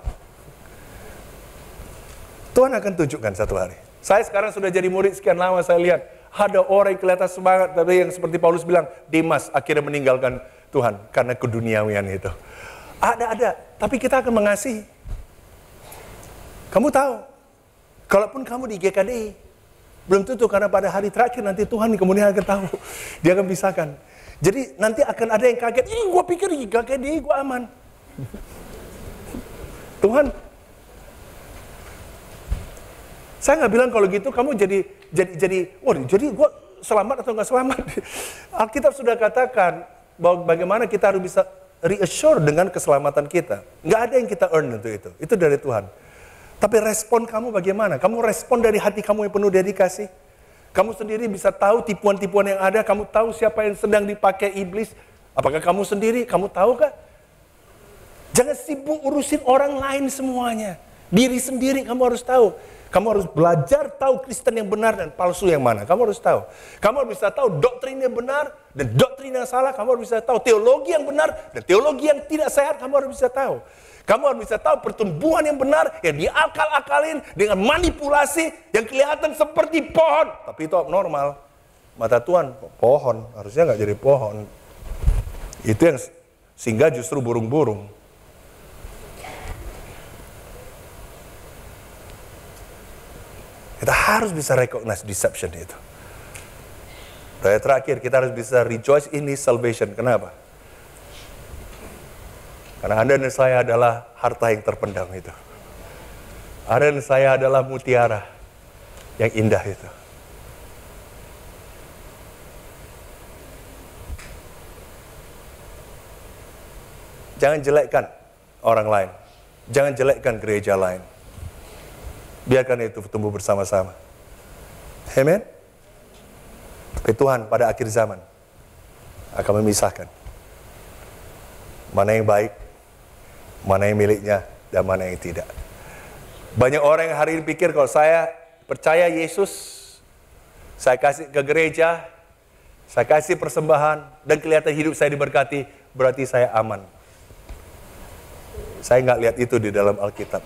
Tuhan akan tunjukkan satu hari. Saya sekarang sudah jadi murid sekian lama, saya lihat ada orang yang kelihatan semangat, tapi yang seperti Paulus bilang, Dimas akhirnya meninggalkan Tuhan karena keduniawian itu. Ada, tapi kita akan mengasihi. Kamu tahu, kalaupun kamu di GKDI, belum tentu karena pada hari terakhir nanti Tuhan kemudian akan tahu. Dia akan pisahkan. Jadi nanti akan ada yang kaget, gue pikir di GKDI gue aman. Tuhan, saya nggak bilang kalau gitu kamu jadi gue selamat atau nggak selamat. Alkitab sudah katakan bahwa bagaimana kita harus bisa reassure dengan keselamatan kita. Nggak ada yang kita earn untuk itu. Itu dari Tuhan. Tapi respon kamu bagaimana? Kamu respon dari hati kamu yang penuh dedikasi. Kamu sendiri bisa tahu tipuan-tipuan yang ada. Kamu tahu siapa yang sedang dipakai iblis. Apakah kamu sendiri? Kamu tahu kah? Jangan sibuk urusin orang lain semuanya. Diri sendiri kamu harus tahu. Kamu harus belajar tahu Kristen yang benar dan palsu yang mana. Kamu harus tahu. Kamu harus bisa tahu doktrin yang benar dan doktrin yang salah. Kamu harus bisa tahu teologi yang benar dan teologi yang tidak sehat. Kamu harus bisa tahu. Kamu harus bisa tahu pertumbuhan yang benar yang diakal-akalin dengan manipulasi yang kelihatan seperti pohon. Tapi itu abnormal. Mata Tuhan, pohon. Harusnya nggak jadi pohon. Itu yang sehingga justru burung-burung. Kita harus bisa recognize deception itu. Dan terakhir, kita harus bisa rejoice in His salvation. Kenapa? Karena Anda dan saya adalah harta yang terpendam itu. Anda dan saya adalah mutiara yang indah itu. Jangan jelekkan orang lain. Jangan jelekkan gereja lain. Biarkan itu tumbuh bersama-sama. Amen. Tapi Tuhan pada akhir zaman akan memisahkan mana yang baik, mana yang miliknya, dan mana yang tidak. Banyak orang yang hari ini pikir kalau saya percaya Yesus, saya kasih ke gereja, saya kasih persembahan, dan kelihatan hidup saya diberkati, berarti saya aman. Saya nggak lihat itu di dalam Alkitab.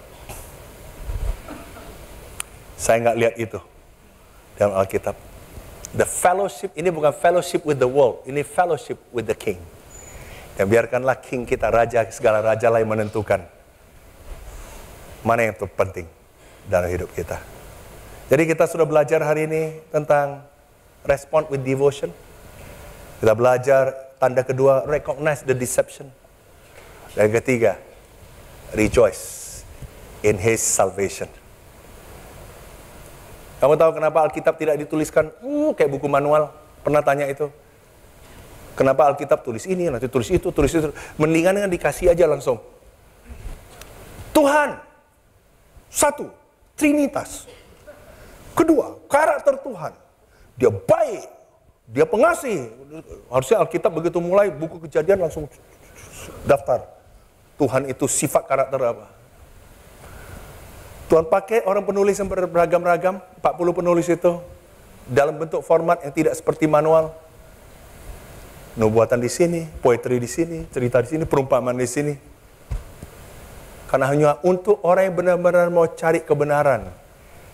Saya nggak lihat itu dalam Alkitab. The fellowship, ini bukan fellowship with the world, ini fellowship with the King. Dan biarkanlah King kita, raja, segala raja lain menentukan mana yang terpenting dalam hidup kita. Jadi kita sudah belajar hari ini tentang respond with devotion. Kita belajar tanda kedua, recognize the deception. Dan ketiga, rejoice in His salvation. Kamu tahu kenapa Alkitab tidak dituliskan kayak buku manual? Pernah tanya itu? Kenapa Alkitab tulis ini, nanti tulis itu, tulis itu. Mendingan dikasih aja langsung. Tuhan, satu, Trinitas. Kedua, karakter Tuhan. Dia baik, dia pengasih. Harusnya Alkitab begitu mulai buku Kejadian langsung daftar. Tuhan itu sifat karakter apa? Tuhan pakai orang penulis yang beragam-ragam, 40 penulis itu, dalam bentuk format yang tidak seperti manual. Nubuatan di sini, poetry di sini, cerita di sini, perumpamaan di sini. Karena hanya untuk orang yang benar-benar mau cari kebenaran,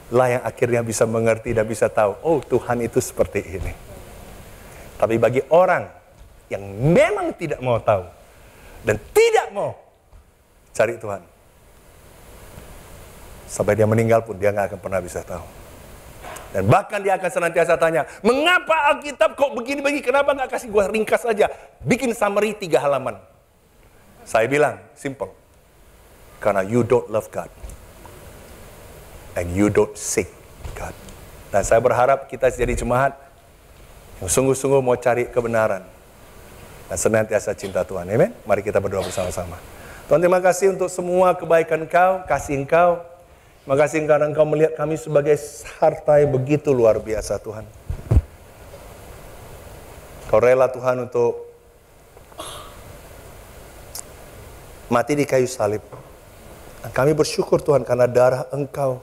lah yang akhirnya bisa mengerti dan bisa tahu, oh Tuhan itu seperti ini. Tapi bagi orang yang memang tidak mau tahu, dan tidak mau cari Tuhan, sampai dia meninggal pun dia nggak akan pernah bisa tahu. Dan bahkan dia akan senantiasa tanya, mengapa Alkitab kok begini-begini, kenapa nggak kasih gua ringkas aja, bikin summary 3 halaman. Saya bilang, simple. Karena you don't love God. And you don't seek God. Dan saya berharap kita jadi jemaat yang sungguh-sungguh mau cari kebenaran. Dan senantiasa cinta Tuhan. Amen. Mari kita berdoa bersama-sama. Tuhan, terima kasih untuk semua kebaikan Engkau, kasih Engkau. Terima kasih karena Engkau melihat kami sebagai harta yang begitu luar biasa, Tuhan. Kau rela, Tuhan, untuk mati di kayu salib. Dan kami bersyukur, Tuhan, karena darah Engkau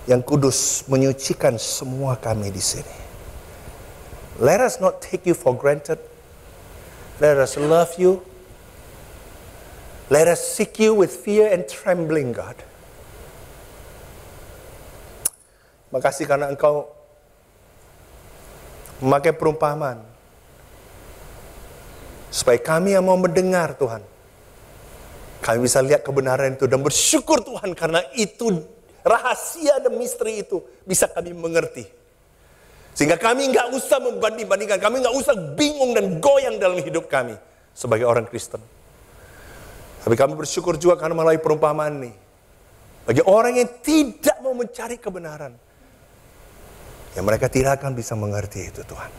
yang kudus menyucikan semua kami di sini. Let us not take you for granted. Let us love you. Let us seek you with fear and trembling, God. Makasih karena Engkau memakai perumpamaan supaya kami yang mau mendengar, Tuhan, kami bisa lihat kebenaran itu dan bersyukur, Tuhan, karena itu rahasia dan misteri itu bisa kami mengerti. Sehingga kami nggak usah membanding-bandingkan, kami nggak usah bingung dan goyang dalam hidup kami sebagai orang Kristen. Tapi kami bersyukur juga karena melalui perumpamaan ini, bagi orang yang tidak mau mencari kebenaran, ya mereka tidak akan bisa mengerti itu, Tuhan.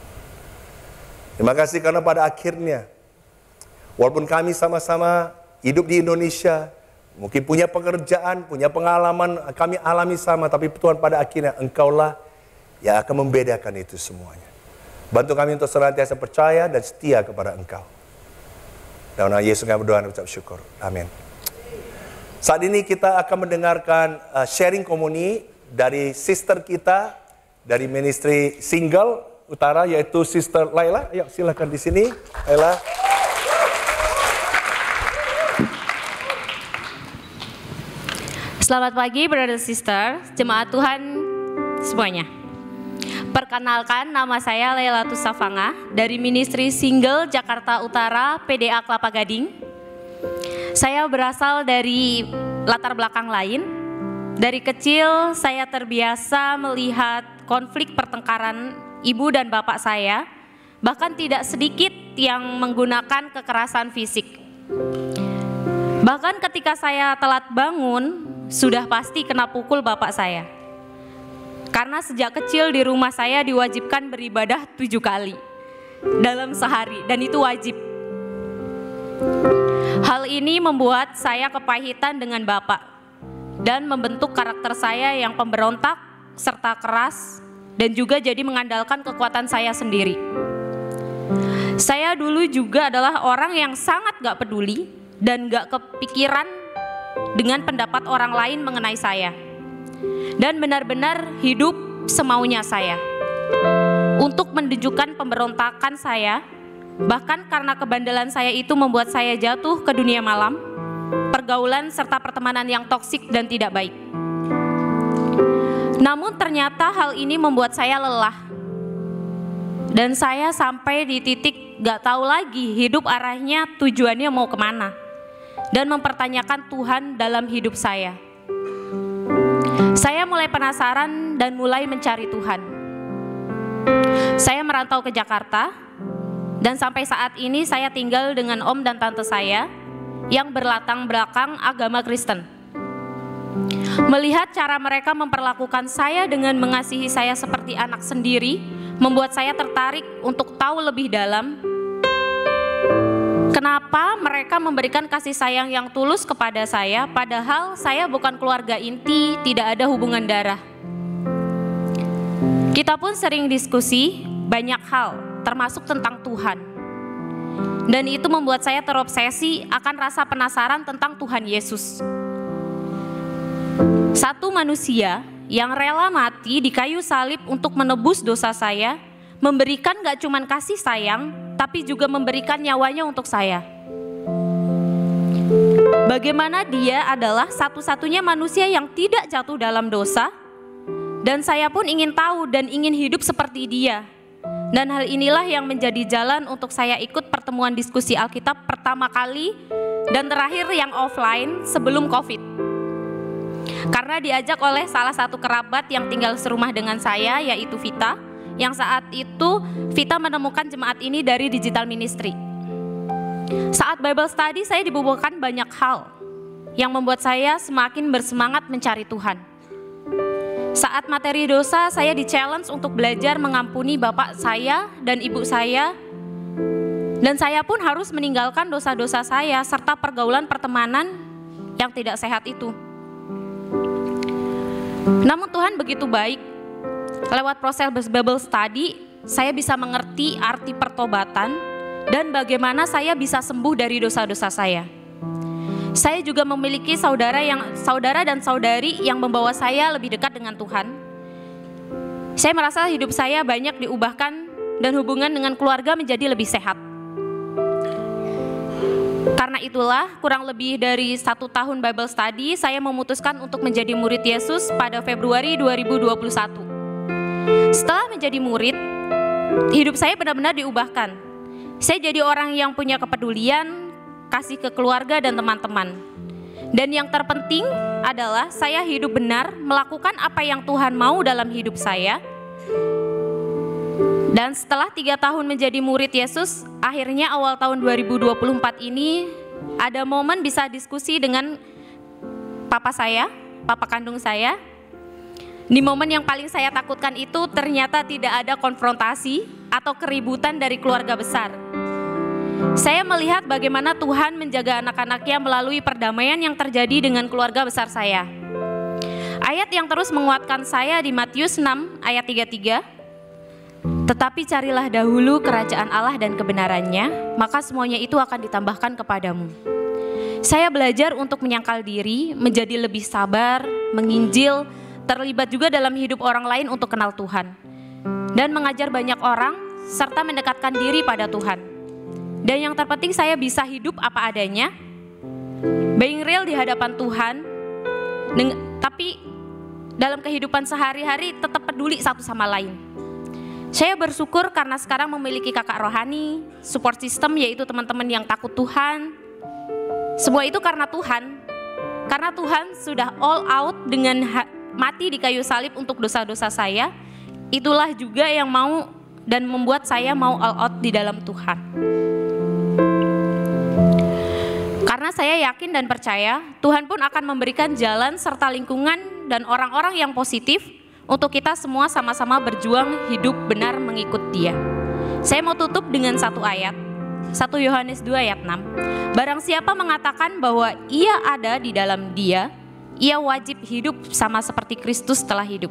Terima kasih karena pada akhirnya, walaupun kami sama-sama hidup di Indonesia, mungkin punya pekerjaan, punya pengalaman, kami alami sama, tapi Tuhan pada akhirnya Engkaulah yang akan membedakan itu semuanya. Bantu kami untuk senantiasa percaya dan setia kepada Engkau. Dalam nama Yesus kami berdoa dan ucap syukur. Amin. Saat ini kita akan mendengarkan sharing komuni dari sister kita dari ministry Single Utara, yaitu Sister Laila. Ayo silakan di sini, Laila. Selamat pagi, brother sister, jemaat Tuhan semuanya. Perkenalkan, nama saya Laila Tusafanga dari Ministry Single Jakarta Utara, PDA Kelapa Gading. Saya berasal dari latar belakang lain. Dari kecil saya terbiasa melihat konflik pertengkaran ibu dan bapak saya, bahkan tidak sedikit yang menggunakan kekerasan fisik. Bahkan ketika saya telat bangun, sudah pasti kena pukul bapak saya. Karena sejak kecil di rumah saya diwajibkan beribadah 7 kali dalam sehari, dan itu wajib. Hal ini membuat saya kepahitan dengan bapak dan membentuk karakter saya yang pemberontak serta keras, dan juga jadi mengandalkan kekuatan saya sendiri. Saya dulu juga adalah orang yang sangat gak peduli dan gak kepikiran dengan pendapat orang lain mengenai saya, dan benar-benar hidup semaunya saya untuk menunjukkan pemberontakan saya. Bahkan karena kebandelan saya itu membuat saya jatuh ke dunia malam, pergaulan serta pertemanan yang toksik dan tidak baik. Namun ternyata hal ini membuat saya lelah, dan saya sampai di titik gak tahu lagi hidup arahnya, tujuannya mau kemana, dan mempertanyakan Tuhan dalam hidup saya. Saya mulai penasaran dan mulai mencari Tuhan. Saya merantau ke Jakarta, dan sampai saat ini saya tinggal dengan om dan tante saya yang berlatar belakang agama Kristen. Melihat cara mereka memperlakukan saya dengan mengasihi saya seperti anak sendiri, membuat saya tertarik untuk tahu lebih dalam kenapa mereka memberikan kasih sayang yang tulus kepada saya, padahal saya bukan keluarga inti, tidak ada hubungan darah. Kita pun sering diskusi banyak hal, termasuk tentang Tuhan. Dan itu membuat saya terobsesi akan rasa penasaran tentang Tuhan Yesus. Satu manusia yang rela mati di kayu salib untuk menebus dosa saya, memberikan gak cuman kasih sayang, tapi juga memberikan nyawanya untuk saya. Bagaimana dia adalah satu-satunya manusia yang tidak jatuh dalam dosa, dan saya pun ingin tahu dan ingin hidup seperti dia. Dan hal inilah yang menjadi jalan untuk saya ikut pertemuan diskusi Alkitab pertama kali dan terakhir yang offline sebelum COVID. Karena diajak oleh salah satu kerabat yang tinggal serumah dengan saya, yaitu Vita, yang saat itu Vita menemukan jemaat ini dari digital ministry. Saat Bible study saya dibubuhkan banyak hal yang membuat saya semakin bersemangat mencari Tuhan. Saat materi dosa, saya di-challenge untuk belajar mengampuni bapak saya dan ibu saya. Dan saya pun harus meninggalkan dosa-dosa saya serta pergaulan pertemanan yang tidak sehat itu. Namun Tuhan begitu baik. Lewat proses Bible study, saya bisa mengerti arti pertobatan dan bagaimana saya bisa sembuh dari dosa-dosa saya. Saya juga memiliki saudara dan saudari yang membawa saya lebih dekat dengan Tuhan. Saya merasa hidup saya banyak diubahkan dan hubungan dengan keluarga menjadi lebih sehat. Karena itulah, kurang lebih dari 1 tahun Bible study, saya memutuskan untuk menjadi murid Yesus pada Februari 2021. Setelah menjadi murid, hidup saya benar-benar diubahkan. Saya jadi orang yang punya kepedulian, kasih ke keluarga dan teman-teman. Dan yang terpenting adalah saya hidup benar, melakukan apa yang Tuhan mau dalam hidup saya. Dan setelah 3 tahun menjadi murid Yesus, akhirnya awal tahun 2024 ini ada momen bisa diskusi dengan papa saya, papa kandung saya. Di momen yang paling saya takutkan itu ternyata tidak ada konfrontasi atau keributan dari keluarga besar. Saya melihat bagaimana Tuhan menjaga anak-anaknya melalui perdamaian yang terjadi dengan keluarga besar saya. Ayat yang terus menguatkan saya di Matius 6 ayat 33. Tetapi carilah dahulu kerajaan Allah dan kebenarannya, maka semuanya itu akan ditambahkan kepadamu. Saya belajar untuk menyangkal diri, menjadi lebih sabar, menginjil, terlibat juga dalam hidup orang lain untuk kenal Tuhan. Dan mengajar banyak orang, serta mendekatkan diri pada Tuhan. Dan yang terpenting saya bisa hidup apa adanya, being real di hadapan Tuhan, tapi dalam kehidupan sehari-hari tetap peduli satu sama lain. Saya bersyukur karena sekarang memiliki kakak rohani, support system yaitu teman-teman yang takut Tuhan. Semua itu karena Tuhan sudah all out dengan mati di kayu salib untuk dosa-dosa saya. Itulah juga yang mau dan membuat saya mau all out di dalam Tuhan. Karena saya yakin dan percaya Tuhan pun akan memberikan jalan serta lingkungan dan orang-orang yang positif untuk kita semua sama-sama berjuang hidup benar mengikut Dia. Saya mau tutup dengan satu ayat, 1 Yohanes 2 ayat 6. Barang siapa mengatakan bahwa ia ada di dalam Dia, ia wajib hidup sama seperti Kristus telah hidup.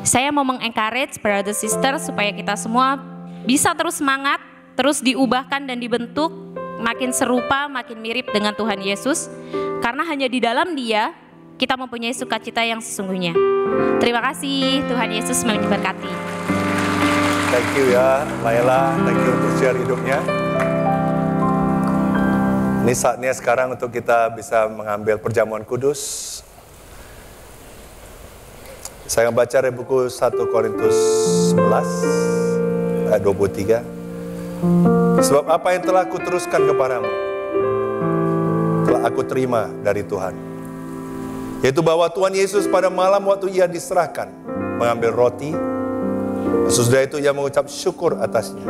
Saya mau mengencourage brother sister supaya kita semua bisa terus semangat, terus diubahkan dan dibentuk, makin serupa, makin mirip dengan Tuhan Yesus. Karena hanya di dalam Dia, kita mempunyai sukacita yang sesungguhnya. Terima kasih, Tuhan Yesus memberkati. Thank you ya, Laila. Thank you untuk share hidupnya. Ini saatnya sekarang untuk kita bisa mengambil perjamuan kudus. Saya akan baca dari buku 1 Korintus 11 ayat 23. Sebab apa yang telah aku teruskan kepadamu telah aku terima dari Tuhan, yaitu bahwa Tuhan Yesus pada malam waktu ia diserahkan mengambil roti, sesudah itu ia mengucap syukur atasnya.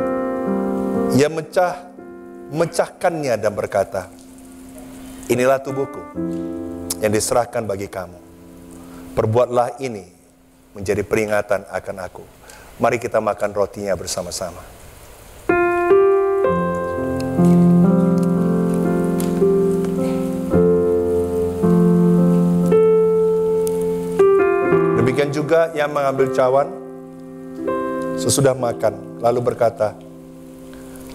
Ia memecahkannya dan berkata, inilah tubuhku yang diserahkan bagi kamu. Perbuatlah ini menjadi peringatan akan aku. Mari kita makan rotinya bersama-sama. Demikian juga yang mengambil cawan sesudah makan, lalu berkata,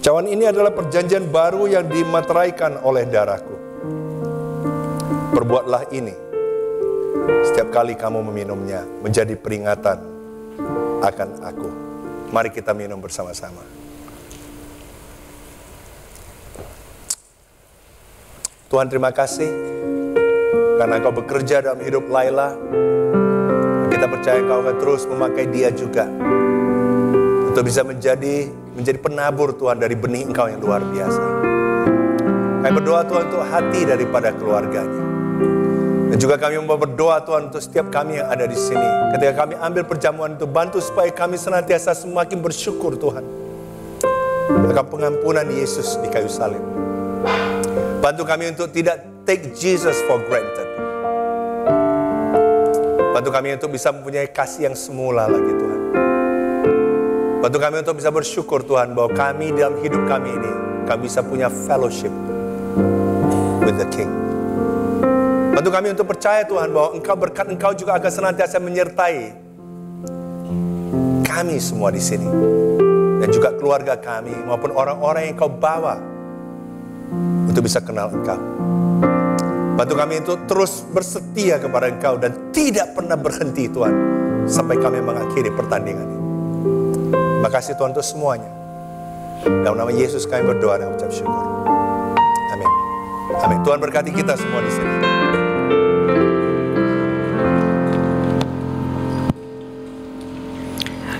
cawan ini adalah perjanjian baru yang dimateraikan oleh darahku. Perbuatlah ini setiap kali kamu meminumnya, menjadi peringatan akan aku. Mari kita minum bersama-sama. Tuhan, terima kasih karena Engkau bekerja dalam hidup Laila. Kita percaya Engkau akan terus memakai dia juga untuk bisa menjadi penabur Tuhan dari benih Engkau yang luar biasa. Kami berdoa Tuhan untuk hati daripada keluarganya. Dan juga kami mau berdoa Tuhan untuk setiap kami yang ada di sini. Ketika kami ambil perjamuan itu, bantu supaya kami senantiasa semakin bersyukur Tuhan akan pengampunan Yesus di kayu salib. Bantu kami untuk tidak take Jesus for granted. Bantu kami untuk bisa mempunyai kasih yang semula lagi Tuhan. Bantu kami untuk bisa bersyukur Tuhan bahwa kami dalam hidup kami ini, kami bisa punya fellowship with the King. Bantu kami untuk percaya Tuhan bahwa berkat Engkau juga akan senantiasa menyertai kami semua di sini. Dan juga keluarga kami maupun orang-orang yang Engkau bawa untuk bisa kenal Engkau. Bantu kami untuk terus bersetia kepada Engkau dan tidak pernah berhenti Tuhan sampai kami mengakhiri pertandingan ini. Terima kasih Tuhan untuk semuanya. Dalam nama Yesus kami berdoa dan ucap syukur. Amin. Amin. Tuhan berkati kita semua di sini.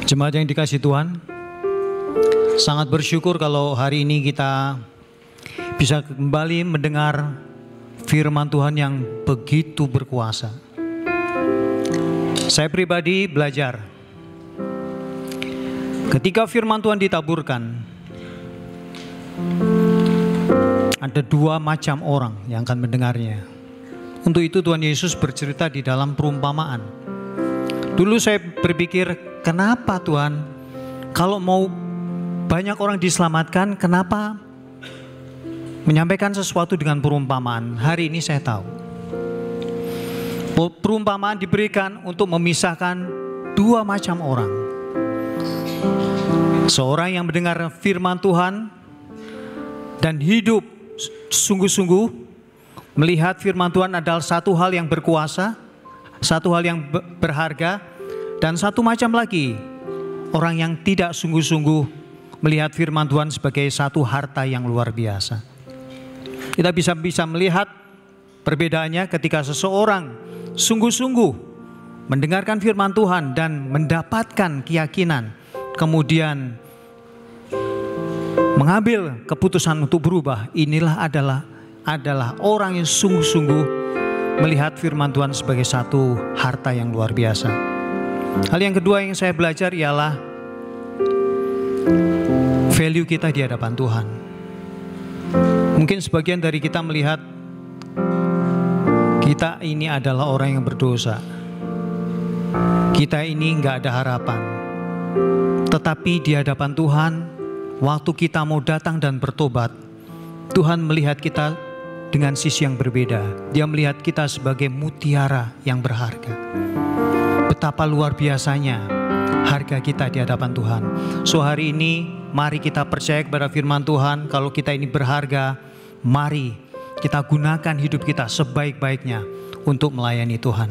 Jemaat yang dikasihi Tuhan, sangat bersyukur kalau hari ini kita bisa kembali mendengar firman Tuhan yang begitu berkuasa. Saya pribadi belajar, ketika firman Tuhan ditaburkan, ada dua macam orang yang akan mendengarnya. Untuk itu Tuhan Yesus bercerita di dalam perumpamaan. Dulu saya berpikir, kenapa Tuhan kalau mau banyak orang diselamatkan, kenapa menyampaikan sesuatu dengan perumpamaan? Hari ini saya tahu. Perumpamaan diberikan untuk memisahkan dua macam orang. Seorang yang mendengar firman Tuhan dan hidup sungguh-sungguh melihat firman Tuhan adalah satu hal yang berkuasa, satu hal yang berharga. Dan satu macam lagi, orang yang tidak sungguh-sungguh melihat firman Tuhan sebagai satu harta yang luar biasa. Kita bisa melihat perbedaannya ketika seseorang sungguh-sungguh mendengarkan firman Tuhan dan mendapatkan keyakinan, kemudian mengambil keputusan untuk berubah. Inilah adalah orang yang sungguh-sungguh melihat firman Tuhan sebagai satu harta yang luar biasa. Hal yang kedua yang saya belajar ialah value kita di hadapan Tuhan. Mungkin sebagian dari kita melihat kita ini adalah orang yang berdosa. Kita ini nggak ada harapan. Tetapi di hadapan Tuhan, waktu kita mau datang dan bertobat, Tuhan melihat kita dengan sisi yang berbeda. Dia melihat kita sebagai mutiara yang berharga. Betapa luar biasanya harga kita di hadapan Tuhan. So hari ini mari kita percaya kepada firman Tuhan. Kalau kita ini berharga, mari kita gunakan hidup kita sebaik-baiknya untuk melayani Tuhan.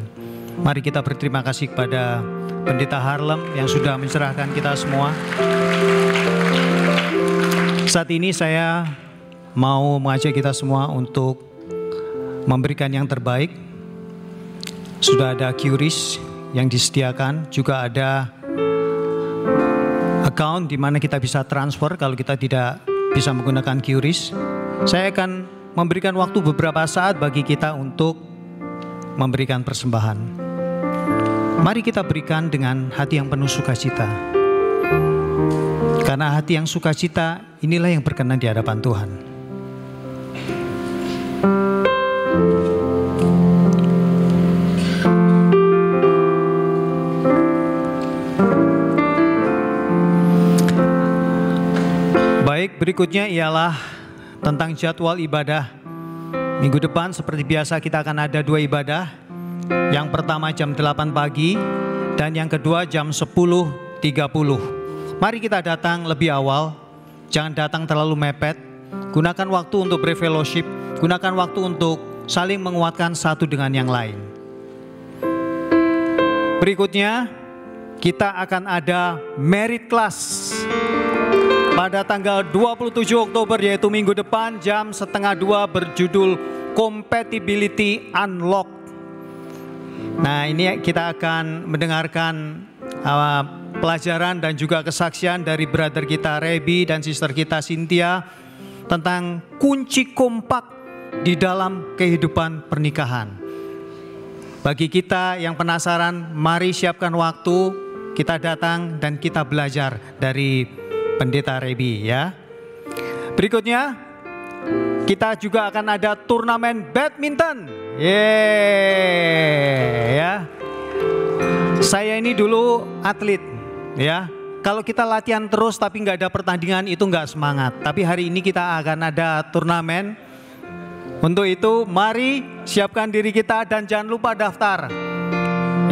Mari kita berterima kasih kepada Pendeta Harlem yang sudah mencerahkan kita semua. Saat ini saya mau mengajak kita semua untuk memberikan yang terbaik. Sudah ada QRIS yang disediakan, juga ada account di mana kita bisa transfer kalau kita tidak bisa menggunakan QRIS. Saya akan memberikan waktu beberapa saat bagi kita untuk memberikan persembahan. Mari kita berikan dengan hati yang penuh sukacita. Karena hati yang sukacita inilah yang berkenan di hadapan Tuhan. berikutnya ialah tentang jadwal ibadah. Minggu depan seperti biasa kita akan ada 2 ibadah. Yang pertama jam 8 pagi dan yang kedua jam 10.30. Mari kita datang lebih awal, jangan datang terlalu mepet. Gunakan waktu untuk berfellowship, gunakan waktu untuk saling menguatkan satu dengan yang lain. Berikutnya kita akan ada merit class pada tanggal 27 Oktober yaitu minggu depan jam 1:30 berjudul Compatibility Unlock. Nah, ini kita akan mendengarkan pelajaran dan juga kesaksian dari brother kita Rebi dan sister kita Cynthia tentang kunci kompak di dalam kehidupan pernikahan. Bagi kita yang penasaran, mari siapkan waktu, kita datang dan kita belajar dari Pendeta Rebi ya. Berikutnya, kita juga akan ada turnamen badminton. Ya. Saya ini dulu atlet ya. Kalau kita latihan terus tapi nggak ada pertandingan itu nggak semangat. Tapi hari ini kita akan ada turnamen. Untuk itu mari siapkan diri kita dan jangan lupa daftar.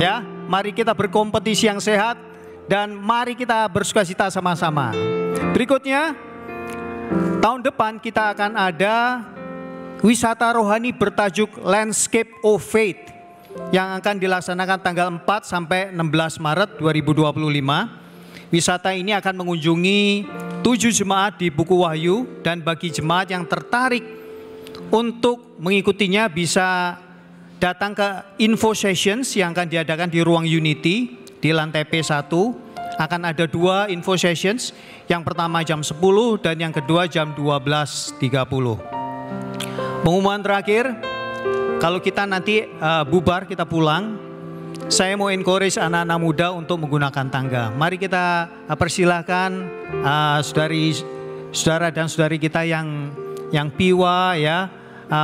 Ya, mari kita berkompetisi yang sehat dan mari kita bersukacita sama-sama. Berikutnya, tahun depan kita akan ada wisata rohani bertajuk Landscape of Faith yang akan dilaksanakan tanggal 4 sampai 16 Maret 2025. Wisata ini akan mengunjungi 7 jemaat di Buku Wahyu dan bagi jemaat yang tertarik untuk mengikutinya bisa datang ke info sessions yang akan diadakan di ruang Unity di lantai P1. Akan ada 2 info sessions, yang pertama jam 10 dan yang kedua jam 12.30. Pengumuman terakhir, kalau kita nanti bubar, kita pulang, saya mau encourage anak-anak muda untuk menggunakan tangga. Mari kita persilahkan saudara dan saudari kita yang piwa ya,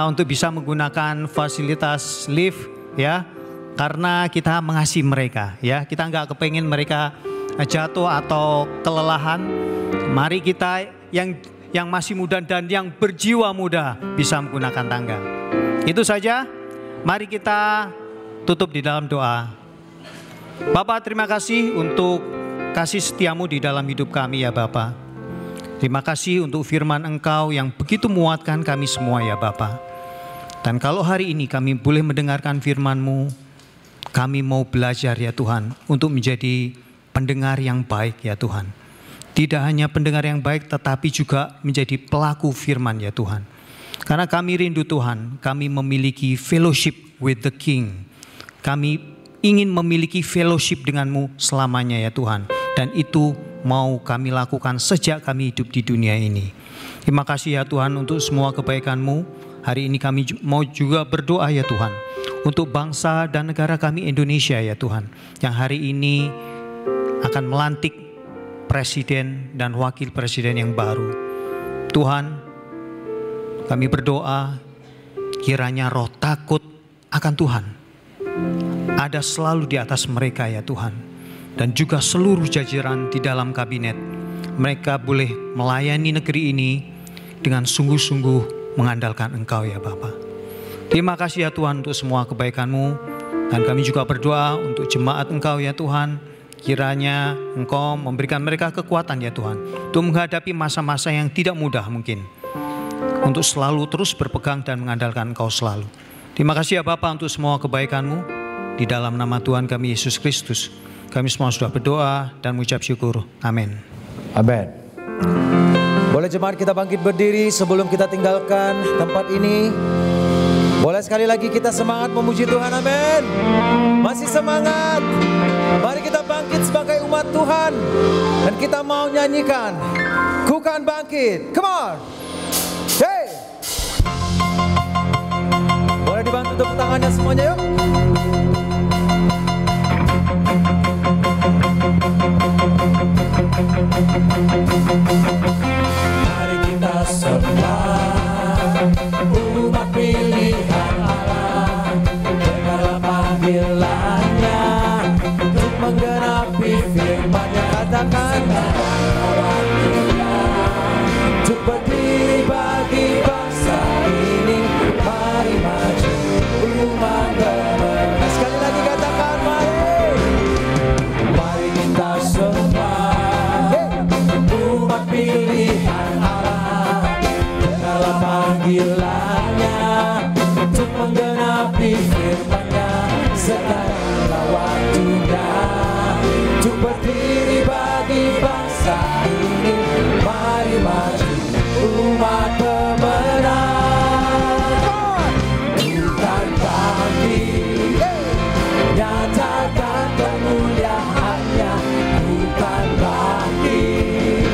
untuk bisa menggunakan fasilitas lift ya, karena kita mengasihi mereka ya. Kita nggak kepengen mereka jatuh atau kelelahan. Mari kita yang masih muda dan yang berjiwa muda bisa menggunakan tangga. Itu saja. Mari kita tutup di dalam doa. Bapak, terima kasih untuk kasih setiamu di dalam hidup kami ya Bapak. Terima kasih untuk firman Engkau yang begitu menguatkan kami semua ya Bapa. Dan kalau hari ini kami boleh mendengarkan firman-Mu, kami mau belajar ya Tuhan untuk menjadi pendengar yang baik ya Tuhan. Tidak hanya pendengar yang baik tetapi juga menjadi pelaku firman ya Tuhan. Karena kami rindu Tuhan, kami memiliki fellowship with the King. Kami ingin memiliki fellowship dengan-Mu selamanya ya Tuhan. Dan itu mau kami lakukan sejak kami hidup di dunia ini. Terima kasih ya Tuhan untuk semua kebaikan-Mu. Hari ini kami mau juga berdoa ya Tuhan untuk bangsa dan negara kami Indonesia ya Tuhan, yang hari ini akan melantik presiden dan wakil presiden yang baru. Tuhan, kami berdoa kiranya roh takut akan Tuhan ada selalu di atas mereka ya Tuhan, dan juga seluruh jajaran di dalam kabinet. Mereka boleh melayani negeri ini dengan sungguh-sungguh mengandalkan Engkau ya Bapa. Terima kasih ya Tuhan untuk semua kebaikan-Mu. Dan kami juga berdoa untuk jemaat Engkau ya Tuhan. Kiranya Engkau memberikan mereka kekuatan ya Tuhan, untuk menghadapi masa-masa yang tidak mudah mungkin, untuk selalu terus berpegang dan mengandalkan Engkau selalu. Terima kasih ya Bapa untuk semua kebaikan-Mu. Di dalam nama Tuhan kami Yesus Kristus, kami semua sudah berdoa dan mengucap syukur. Amin. Amin. Boleh jemaat kita bangkit berdiri sebelum kita tinggalkan tempat ini. Boleh sekali lagi kita semangat memuji Tuhan. Amin. Masih semangat. Mari kita bangkit sebagai umat Tuhan. Dan kita mau nyanyikan Ku Kan Bangkit. Come on. Hey. Boleh dibantu tepuk tangannya semuanya yuk. Mari kita sembah umat pilihan Allah, dengarlah panggilannya untuk menggenapi firman yang katakan untuk bangsa ini. Mari maju umat pemenang. Bukan bangkit, nyatakan kemuliaannya. Bukan bangkit,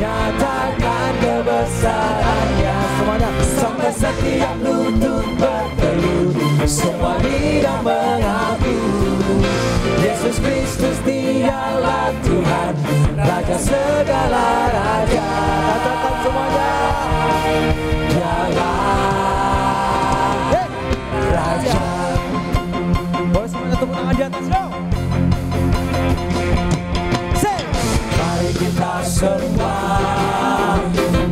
nyatakan kebesarannya. Semuanya sampai setiap lutut bertelut, semua lidah mengaku Yesus Kristus dialah Tuhan, Raja segala raja. Katakan semuanya, dialah Raja. Boleh semuanya tepuk tangan di atas dong. Mari kita semua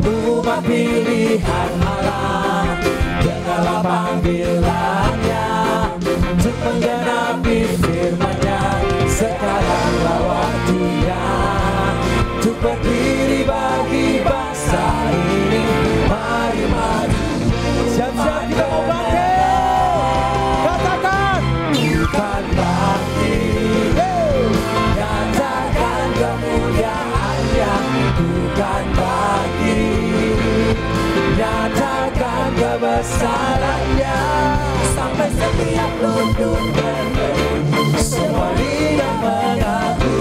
umat pilihan Allah, dengarlah panggilannya untuk menggenapi firman-Nya. Sekaranglah waktunya untuk berdiri bagi bangsa ini. Mari maju, siap-siap kita mau bangkit. Katakan, bukan bangkit, nyatakan kemuliaannya. Bukan bangkit, nyatakan kebesarannya. Sampai setiap lutut bertelut, semua lidah mengaku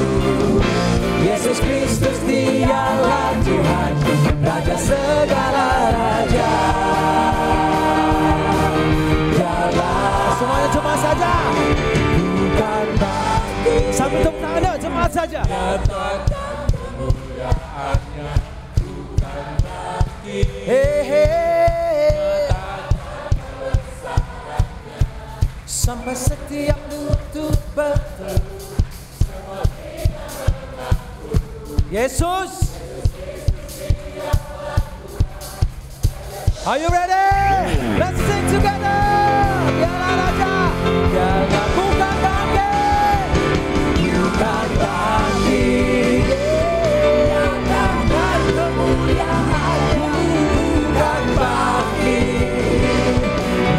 Yesus Kristus dialah Tuhan, Raja segala raja. Dialah. Semuanya cepat saja. Bukan bangkit. Sambil tepuk tangannya cepat saja. Nyatakan kemuliaannya. Bukan bangkit. Sampai setiap lutut bertelut, Yesus. Are you ready? Let's sing together. Dialah Raja, dialah. Bukan bangkit, bukan bangkit, nyatakan kemuliaannya. Bukan bangkit,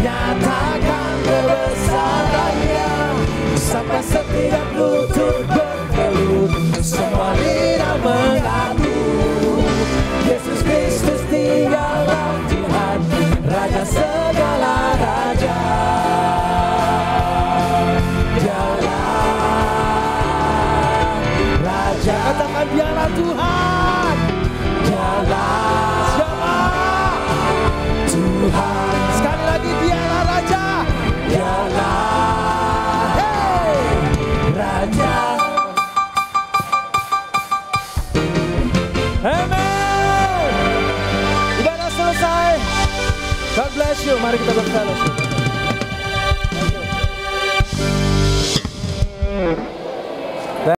nyatakan kebesarannya. Sampai setiap lutut bertelut, semua lidah mengaku Yesus Kristus dialah Tuhan, Raja segala raja. Dialah Raja. Katakan dialah Tuhan. Dialah siapa? Tuhan. Sekali lagi, dialah Raja. Dialah Raja. Amen. Ibadah selesai. God bless you. Mari kita berfellowship.